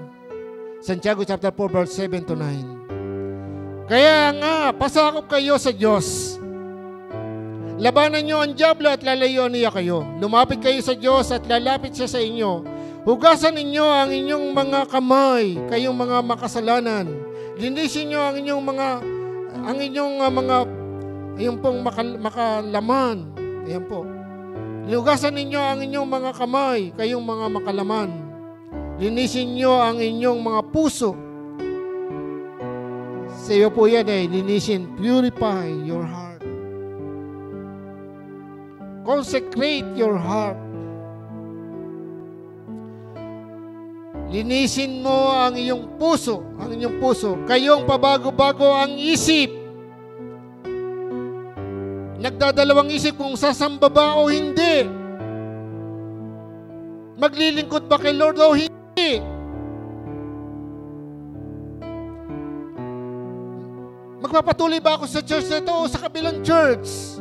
Santiago chapter 4 verse 7 to 9. Kaya nga, pasakop kayo sa Diyos. Labanan niyo ang diablo at lalayuan niya kayo. Lumapit kayo sa Diyos at lalapit siya sa inyo. Hugasan ninyo ang inyong mga kamay, kayong mga makasalanan. Linisin niyo ang inyong yung pong makalaman. Ayan po. Hugasan ninyo ang inyong mga kamay, kayong mga makalaman. Linisin nyo ang inyong mga puso. Sa iyo po yan linisin. Purify your heart. Consecrate your heart. Linisin mo ang iyong puso. Ang inyong puso. Kayong pabago-bago ang isip. Nagdadalawang isip kung sasamba ba o hindi. Maglilingkod ba kay Lord o hindi? Magpapatuloy ba ako sa church na ito o sa kabilang church?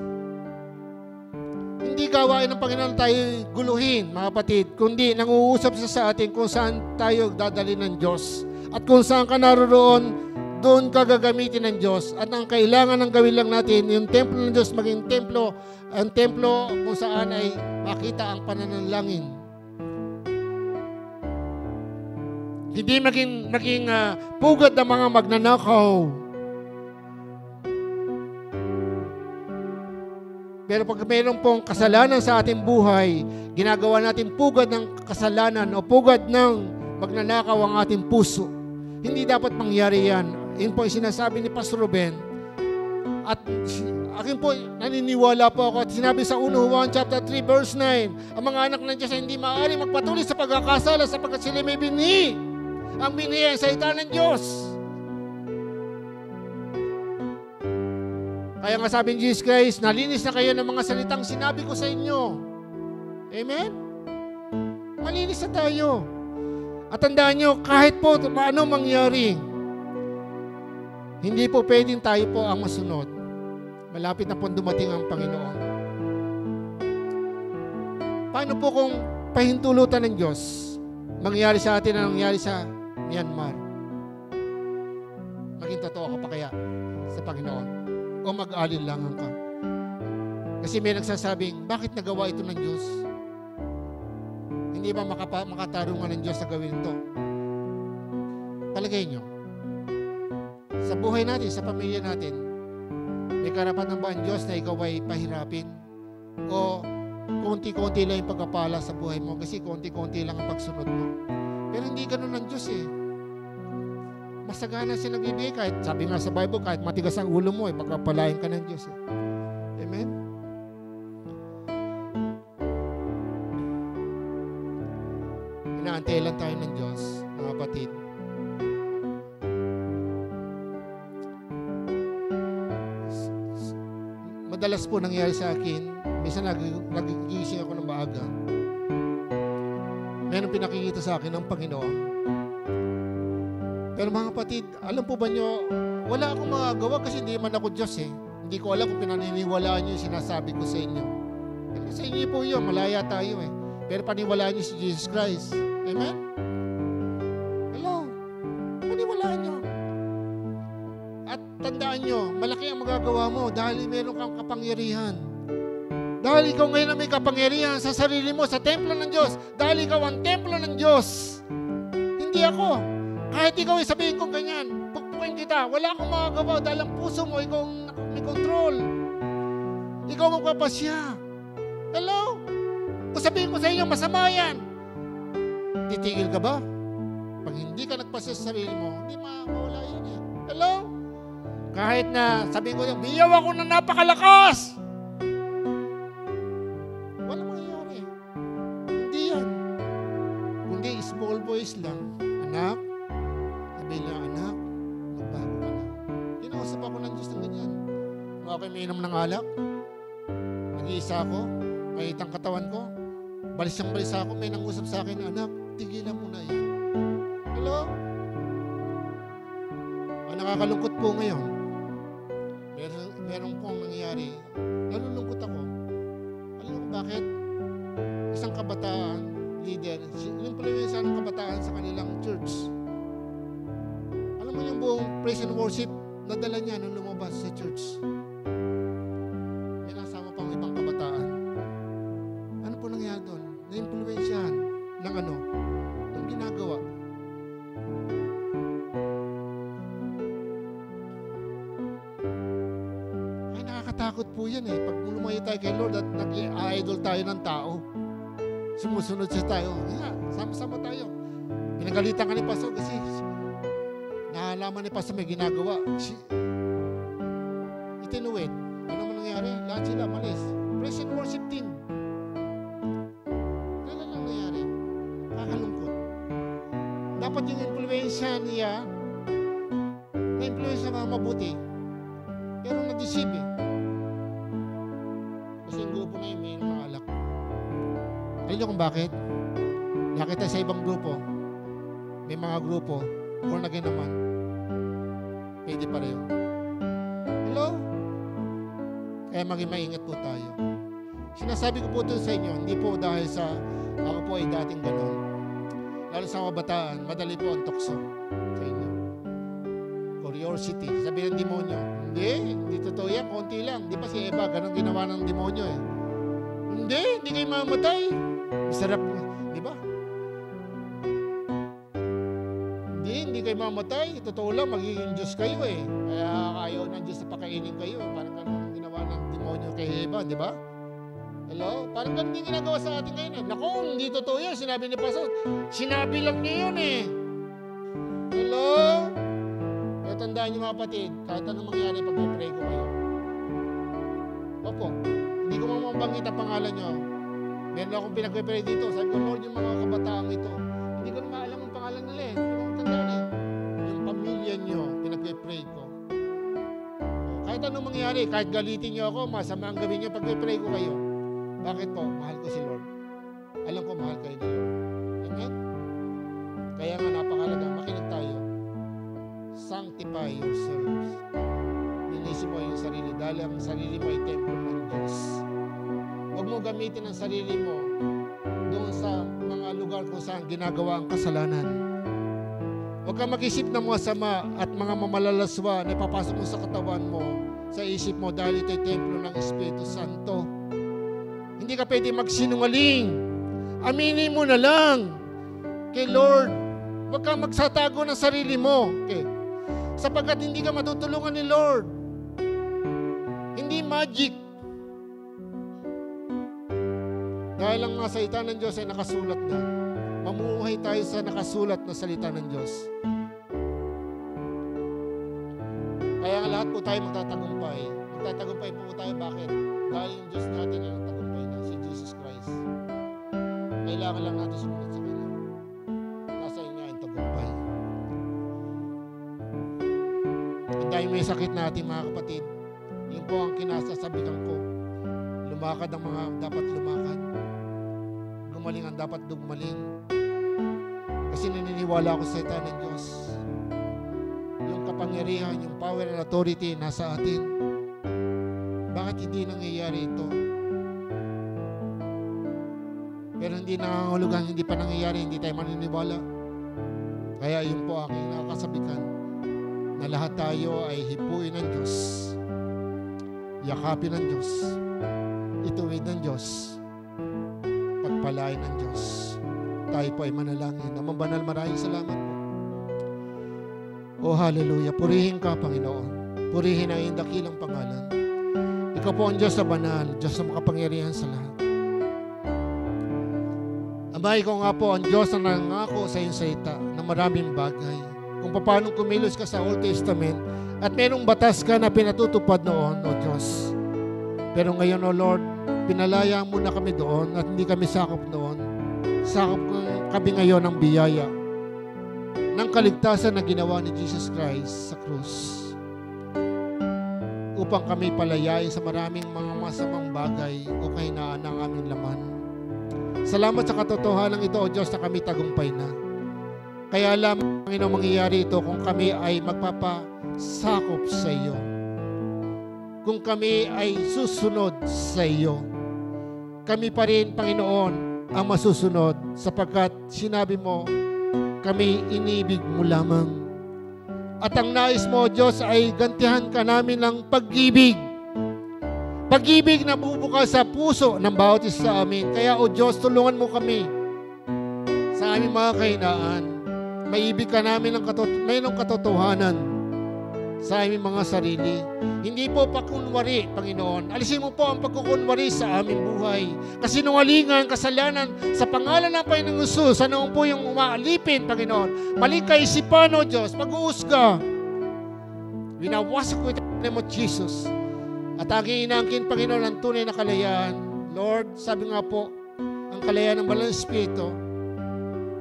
Hindi gawain ng Panginoon tayo guluhin, mga kapatid, kundi nanguusap siya sa atin kung saan tayo dadali ng Diyos. At kung saan ka naroon, doon ka gagamitin ng Diyos. At ang kailangan ng gawin lang natin, yung templo ng Diyos maging templo, ang templo kung saan ay makita ang pananalangin. Hindi maging pugad ng mga magnanakaw. Pero pag mayroon pong kasalanan sa ating buhay, ginagawa natin pugad ng kasalanan o pugad ng magnanakaw ang ating puso. Hindi dapat mangyari yan. Yun po yung sinasabi ni Pastor Ruben. At akin po, naniniwala po ako at sinabi sa 1 Juan chapter 3 verse 9, ang mga anak ng Diyos ay hindi maaari magpatuloy sa pagkakasala sapagkat sila may binhi. Ang binhi ay salita ng Diyos. Kaya nga sabi ni Jesus Christ, nalinis na kayo ng mga salitang sinabi ko sa inyo. Amen? Malinis na tayo. At tandaan nyo, kahit po ano mangyari, hindi po pwedeng tayo po ang masunod. Malapit na po dumating ang Panginoon. Paano po kung pahintulutan ng Diyos mangyari sa atin ang nangyari sa Myanmar? Maging totoo ka pa kaya sa Panginoon? O mag-alinlangan ka? Kasi may nagsasabing, bakit nagawa ito ng Diyos? Hindi ba makatarungan ng Diyos na gawin ito? Palagay nyo, sa buhay natin, sa pamilya natin, may karapatan ba ang Diyos na ikaw ay pahirapin? O konti-konti lang yung pagkapala sa buhay mo kasi konti-konti lang ang pagsunod mo? Pero hindi ganun ang Diyos eh. Masagana siya nagbibigay kahit, sabi nga sa Bible, kahit matigas ang ulo mo, pagpapalain ka ng Diyos eh. Amen? Inaantay lang tayo ng Diyos, mga kapatid. Madalas po nangyari sa akin, minsan nagigising ako ng maaga. Meron pinakikita sa akin ng Panginoon. Pero mga kapatid, alam po ba nyo, wala akong magagawa kasi hindi man ako Diyos eh. Hindi ko alam kung pinaniniwalaan nyo yung sinasabi ko sa inyo. Pero sa inyo po yun, malaya tayo eh. Pero paniwalaan nyo si Jesus Christ. Amen? Hello? Paniwalaan nyo. At tandaan nyo, malaki ang magagawa mo dahil meron kang kapangyarihan. Dahil ikaw ngayon na may kapangyarihan sa sarili mo, sa templo ng Diyos. Dahil ikaw ang templo ng Diyos. Hindi ako. Kahit ikaw sabihin kong ganyan, pukpukin kita, wala akong magagawa dahil ang puso mo, ikaw may control. Ikaw magpapasya. Hello? Kung sabihin ko sa inyo, masama yan. Titigil ka ba? Pag hindi ka nagpasya sa sarili mo, hindi makakawala yan eh. Hello? Kahit na sabihin ko yung, biyaw ako na napakalakas. Wala mangyayari. Hindi yan. Kundi small voice lang. Anak, sabi niya, anak, magbago ka na. Kinausap ako ng Diyos ng ganyan. Kung ako'y may inom ng alak, nag-iisa ako, mainit ang katawan ko, balis ako, may nangusap sa akin, anak, tigilan mo na yan. Hello? Ang nakakalungkot po ngayon, meron pong nangyayari, nalulungkot ako. Alam mo bakit? Isang kabataan, leader, yung pala ng kabataan sa kanilang church. Alam mo yung buong praise and worship, nadala niya nung lumabas sa church. May nasama pang ibang kabataan. Ano po nangyari doon? Na-influensyahan ng ano? Ng ginagawa. Ay, nakakatakot po yan eh. Pag lumayo tayo kay Lord at nag-idol tayo ng tao, sumusunod siya tayo. Yeah, sama-sama tayo. Pinagalitan ka ni Pastor kasi naalaman ni Pastor may ginagawa. Itinuwid. Ano man nangyari? Lahat sila malis. Praise and worship team. Ano lang nangyari? Kakalungkot. Dapat yung influensya niya na-influensya mga mabuti. Pero na-deceive eh. Kasi yung grupo na yun may mga alak. Alam niyo kung bakit? Nakita sa ibang grupo, may mga grupo, born again naman, pwede pa rin. Hello? Kaya maging maingat po tayo. Sinasabi ko po ito sa inyo, hindi po dahil sa ako po ay dating gano'n. Lalo sa mga bataan, madali po ang tukso sa inyo. Curiosity. Sabi ng demonyo, hindi totoo yan, konti lang. Di pa si Eva, ganun ginawa ng demonyo eh. Hindi kayo mamatay. Masarap, di ba? Hindi kayo mamatay. Totoo lang, magiging Diyos kayo eh. Kaya ayaw ng Diyos na pakainin kayo. Parang ganun ginawa ng demonyo kay Eva, di ba? Hello? Parang ganun din ginagawa sa atin ngayon eh. Naku, hindi totoo yan. Sinabi ni Pastor. Sinabi lang niya yun eh. Hello? Kaya tandaan niyo mga kapatid, kahit anong mangyari pag i-pray ko kayo. Opo, hindi ko mabanggit ang pangalan niyo. Meron akong pinag-pray dito. Sabi ko, Lord, yung mga kabataang ito, hindi ko naman alam ang pangalan nila eh. Hindi ko tandaan eh. Yung pamilya niyo, pinag-pray ko. Kahit anong mangyari, kahit galitin niyo ako, masama ang gawin niyo pag-pray ko kayo. Bakit po? Mahal ko si Lord. Alam ko, mahal kayo ni Lord. Amen? Kaya nga, napakalaga, makinig tayo. Sanctify yourselves. Linisin mo yung sarili dahil ang sarili mo ay templo ng Diyos. Huwag mo gamitin ang sarili mo doon sa mga lugar kung saan ginagawa ang kasalanan. Huwag kang mag-isip ng mga sama at mga mamalalaswa na ipapasok mo sa katawan mo, sa isip mo dahil ito'y templo ng Espiritu Santo. Hindi ka pwede magsinungaling. Aminin mo na lang kay Lord. Huwag kang magsatago ng sarili mo. Okay. Sapagkat hindi ka matutulungan ni Lord. Hindi magic. Dahil ang mga salita ng Diyos ay nakasulat na. mamumuhay tayo sa nakasulat na salita ng Diyos. Kaya nga lahat po tayo magtatagumpay. Magtatagumpay po tayo. Bakit? Dahil yung Diyos natin ay nagtagumpay na, si Jesus Christ. Kailangan lang natin sumunod sa Kanya. Nasa inyo ang tagumpay. At dahil may sakit natin mga kapatid, yun po ang kinasasabihan ko. Lumakad ang mga dapat lumakad. Gumaling ang dapat gumaling. Kasi naniniwala ako sa salita ng Diyos. Yung kapangyarihan, yung power and authority nasa atin. Bakit hindi nangyayari ito? Pero hindi nangangahulugan, hindi pa nangyayari, hindi tayo maniniwala. Kaya yun po aking nakakasabihan na lahat tayo ay hipuin ng Diyos, yakapin ng Diyos, ituwid ng Diyos, pagpalain ng Diyos. Tayo po ay manalangin. Amang banal, maraming salamat po. Oh, hallelujah. Purihin ka, Panginoon. Purihin ang iyong dakilang pangalan. Ikaw po ang Diyos na banal, Diyos na makapangyarihan sa lahat. Ama, ikaw nga po ang Diyos na nangako sa iyong salita ng maraming bagay. Kung paano kumilos ka sa Old Testament at merong batas ka na pinatutupad noon, O Diyos. Pero ngayon, O Lord, pinalaya mo na kami doon at hindi kami sakop noon. Sakop kami ngayon ng biyaya ng kaligtasan na ginawa ni Jesus Christ sa krus upang kami palayain sa maraming mga masamang bagay o kahinaan ng aming laman. Salamat sa katotohanan ito, O Diyos, na kami tagumpay na. Kaya alam, Panginoon, mangyayari ito kung kami ay magpapasakop sa iyo. Kung kami ay susunod sa iyo. Kami pa rin, Panginoon, ang masusunod sapagkat sinabi mo, kami inibig mo lamang. At ang nais mo, Diyos, ay gantihan ka namin ng pag-ibig. Pag-ibig na bubukas sa puso ng bawat isa sa amin. Kaya, O Diyos, tulungan mo kami sa aming mga kahinaan. Maibig ka namin ng mayroong katotohanan sa aming mga sarili. Hindi po pakunwari, Panginoon. Alisin mo po ang pagkukunwari sa aming buhay. Kasinungalingan, kasalanan, sa pangalan ng Panginoong Jesus, ano po yung umaalipin, Panginoon. Maling kaisipan, O Diyos, pag-uusga. Winawasak ko ito in the name of Jesus. At aking inaangkin, Panginoon, ang tunay na kalayaan. Lord, sabi nga po, ang kalayaan ng Banal na Espiritu,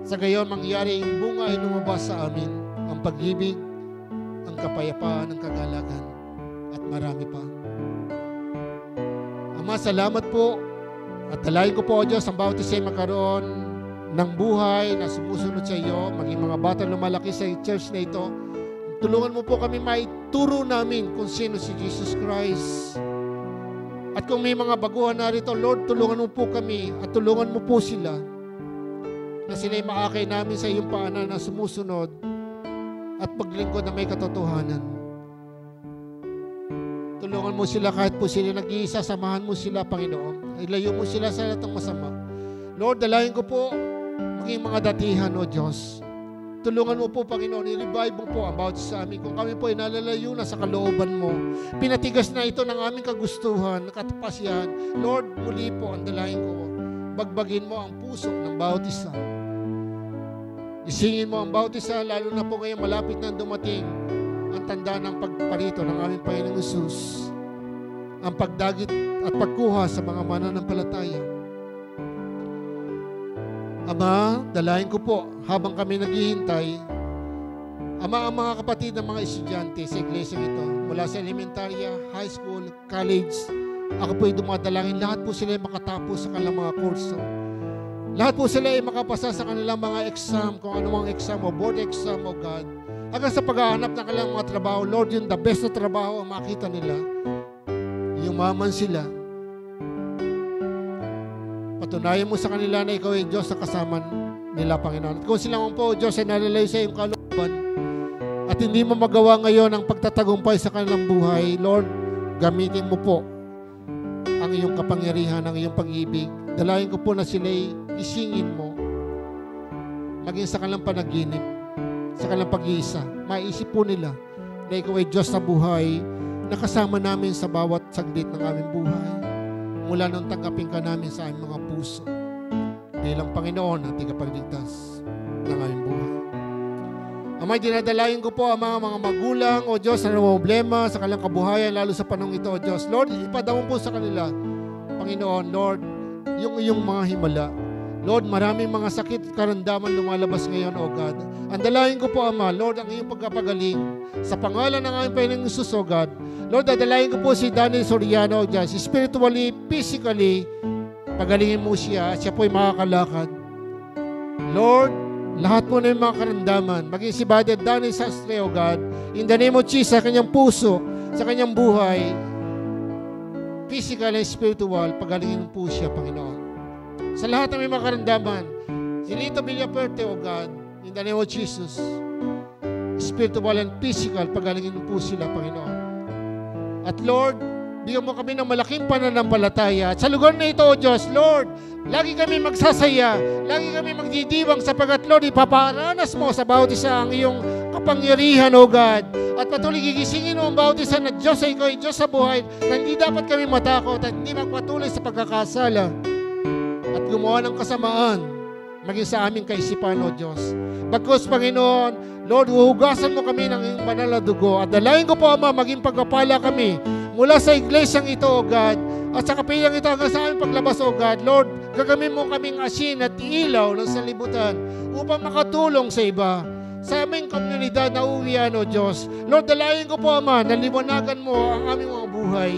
sa gayon mangyari yung bunga ay lumabas sa amin. Ang pag-ibig, ang kapayapaan, ang kagalagan, at marami pa. Ama, salamat po. At dalayan ko po, O Diyos, ang bawat isa ay magkaroon ng buhay na sumusunod sa iyo, maging mga bata lumalaki sa church na ito. Tulungan mo po kami maituro namin kung sino si Jesus Christ. At kung may mga baguhan na rito, Lord, tulungan mo po kami at tulungan mo po sila na sila'y maakay namin sa iyong paanan na sumusunod at paglingkod na may katotohanan. Tulungan mo sila kahit po sila nag-iisa, samahan mo sila, Panginoon. Ilayo mo sila sa lahat ng masama. Lord, dalayan ko po maging mga datihan, O Diyos. Tulungan mo po, Panginoon, i-revive mo po ang bawat sa amin. Kung kami po ay nalalayo na sa kalooban mo, pinatigas na ito ng aming kagustuhan, katapasyan. Lord, muli po ang dalayan ko. Bagbagin mo ang puso ng bawat isa. Isingin mo ang bawat isa, lalo na po ngayon malapit na dumating ang tanda ng pagparito ng aming Panginoong Jesus. Ang pagdagit at pagkuha sa mga mananampalataya. Ama, dalayan ko po habang kami naghihintay. Ama, ang mga kapatid ng mga estudyante sa iglesia ito, mula sa elementarya, high school, college, ako po'y dumadalangin, lahat po sila ay makatapos sa kanilang mga kurso. Lahat po sila ay makapasa sa kanilang mga exam, kung anumang exam o board exam, O God. Hanggang sa paghahanap ng kanilang mga trabaho, Lord, yung the best na trabaho ang makita nila. Yumaman sila. Patunayan mo sa kanila na ikaw ay Diyos na kasama nila, Panginoon. At kung sila man po, Diyos, ay nalalayo sa iyong kalooban at hindi mo magawa ngayon ang pagtatagumpay sa kanilang buhay, Lord, gamitin mo po ang iyong kapangyarihan, ang iyong pag-ibig. Dalayan ko po na sila'y isingin mo, maging sa kanilang panaginip, sa kanilang pag-iisa. Maisip po nila na ikaw ay Diyos na buhay, na kasama namin sa bawat saglit ng aming buhay. Mula nung tanggapin ka namin sa aming mga puso. bilang Panginoon at Tagapagligtas ng aming buhay. Amay, dinadalayan ko po ang mga magulang, O Diyos, na problema sa kanilang kabuhayan, lalo sa panahon ito, O Diyos. Lord, ipadamon po sa kanila, Panginoon, Lord, yung iyong mga himala. Lord, maraming mga sakit at karamdaman lumalabas ngayon, O God. Ang dalayan ko po, Ama, Lord, ang iyong pagkapagaling sa pangalan ng aming Panginoong Hesus, O God. Lord, dadalayan ko po si Daniel Soriano, O Diyos, spiritually, physically, pagalingin mo siya at siya po'y makakalakad. Lord, lahat po na yung mga karamdaman, maging si Brother Daniel Sastre, O God, in the name of Jesus, sa kanyang puso, sa kanyang buhay, physical and spiritual, pagalingin po siya, Panginoon. Sa lahat ng mga karamdaman, si Lito Villaperte, O God, in the name of Jesus, spiritual and physical, pagalingin po sila, Panginoon. At Lord, bigyan mo kami ng malaking pananampalataya. At sa lugar na ito, O Diyos, Lord, lagi kami magsasaya, lagi kami magdidiwang sapagat, Lord, ipaparanas mo sa bawat isa ang iyong kapangyarihan, O God. At patuloy gigisingin mo ang bawat isa na Diyos ay ikaw, Diyos sa buhay, na hindi dapat kami matakot at hindi magpatuloy sa pagkakasala at gumawa ng kasamaan maging sa aming kaisipan, O Diyos. Bagkus, Panginoon, Lord, uhugasan mo kami ng iyong banal na dugo at dalayan ko po, Ama, maging pagkapala kami mula sa iglesyang ito, O God, at sa kapilang ito hanggang sa aming paglabas, O God. Lord, gagamin mo kaming asin at ilaw ng sanlibutan upang makatulong sa iba, sa aming komunidad na uwian, O Diyos. Lord, dalayan ko po, Ama, na liwanagan mo ang aming mga buhay.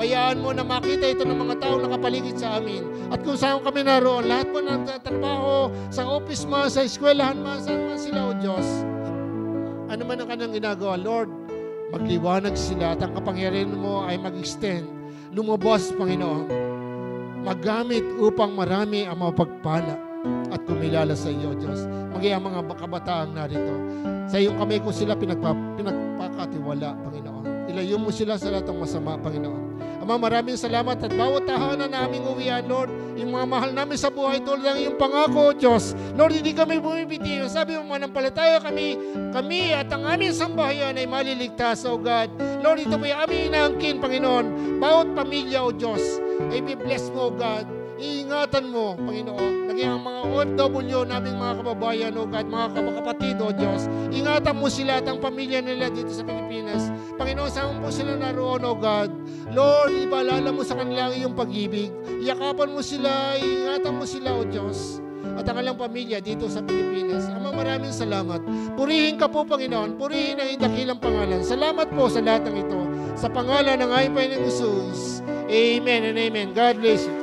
Bayaan mo na makita ito ng mga taong nakapaligid sa amin. At kung saan kami naroon, lahat po na nagtatrabaho, sa office man, sa eskwelahan man, saan man sila, O Diyos. Ano man ang kanilang ginagawa, Lord, magliwanag sila at ang kapangyarihan mo ay mag-extend. Lumabas, Panginoon. Magamit upang marami ang mapagpala at kumilala sa iyo, Diyos. Maging ang mga kabataang narito. Sa iyong kamay ko sila pinagpakatiwala, Panginoon. Ilayo mo sila sa lahat ng masama, Panginoon. Ama, maraming salamat at bawat tahanan na aming uwian, Lord, yung mga mahal namin sa buhay, tulad ng iyong pangako, Diyos. Lord, hindi kami bumibitiw. Sabi mo, manampalataya kami at ang aming sambahayan ay maliligtas, O God. Lord, ito po yung aming inaangkin, Panginoon. Bawat pamilya, O Diyos, ay be-bless mo, O God. Iingatan mo, Panginoon. Naging ang mga OFW naming mga kababayan, O God, mga kapatid, O Diyos. Ingatan mo sila at ang pamilya nila dito sa Pilipinas. Panginoon, saan po sila naroon, O God. Lord, ipaalala mo sa kanila ang iyong pag-ibig. Iyakapan mo sila, ingatan mo sila, O Diyos. At ang kanilang pamilya dito sa Pilipinas. Ama, maraming salamat. Purihin ka po, Panginoon. Purihin ang iyong dakilang pangalan. Salamat po sa lahat ng ito. Sa pangalan ng aming Panginoong Hesus. Amen and amen. God bless you.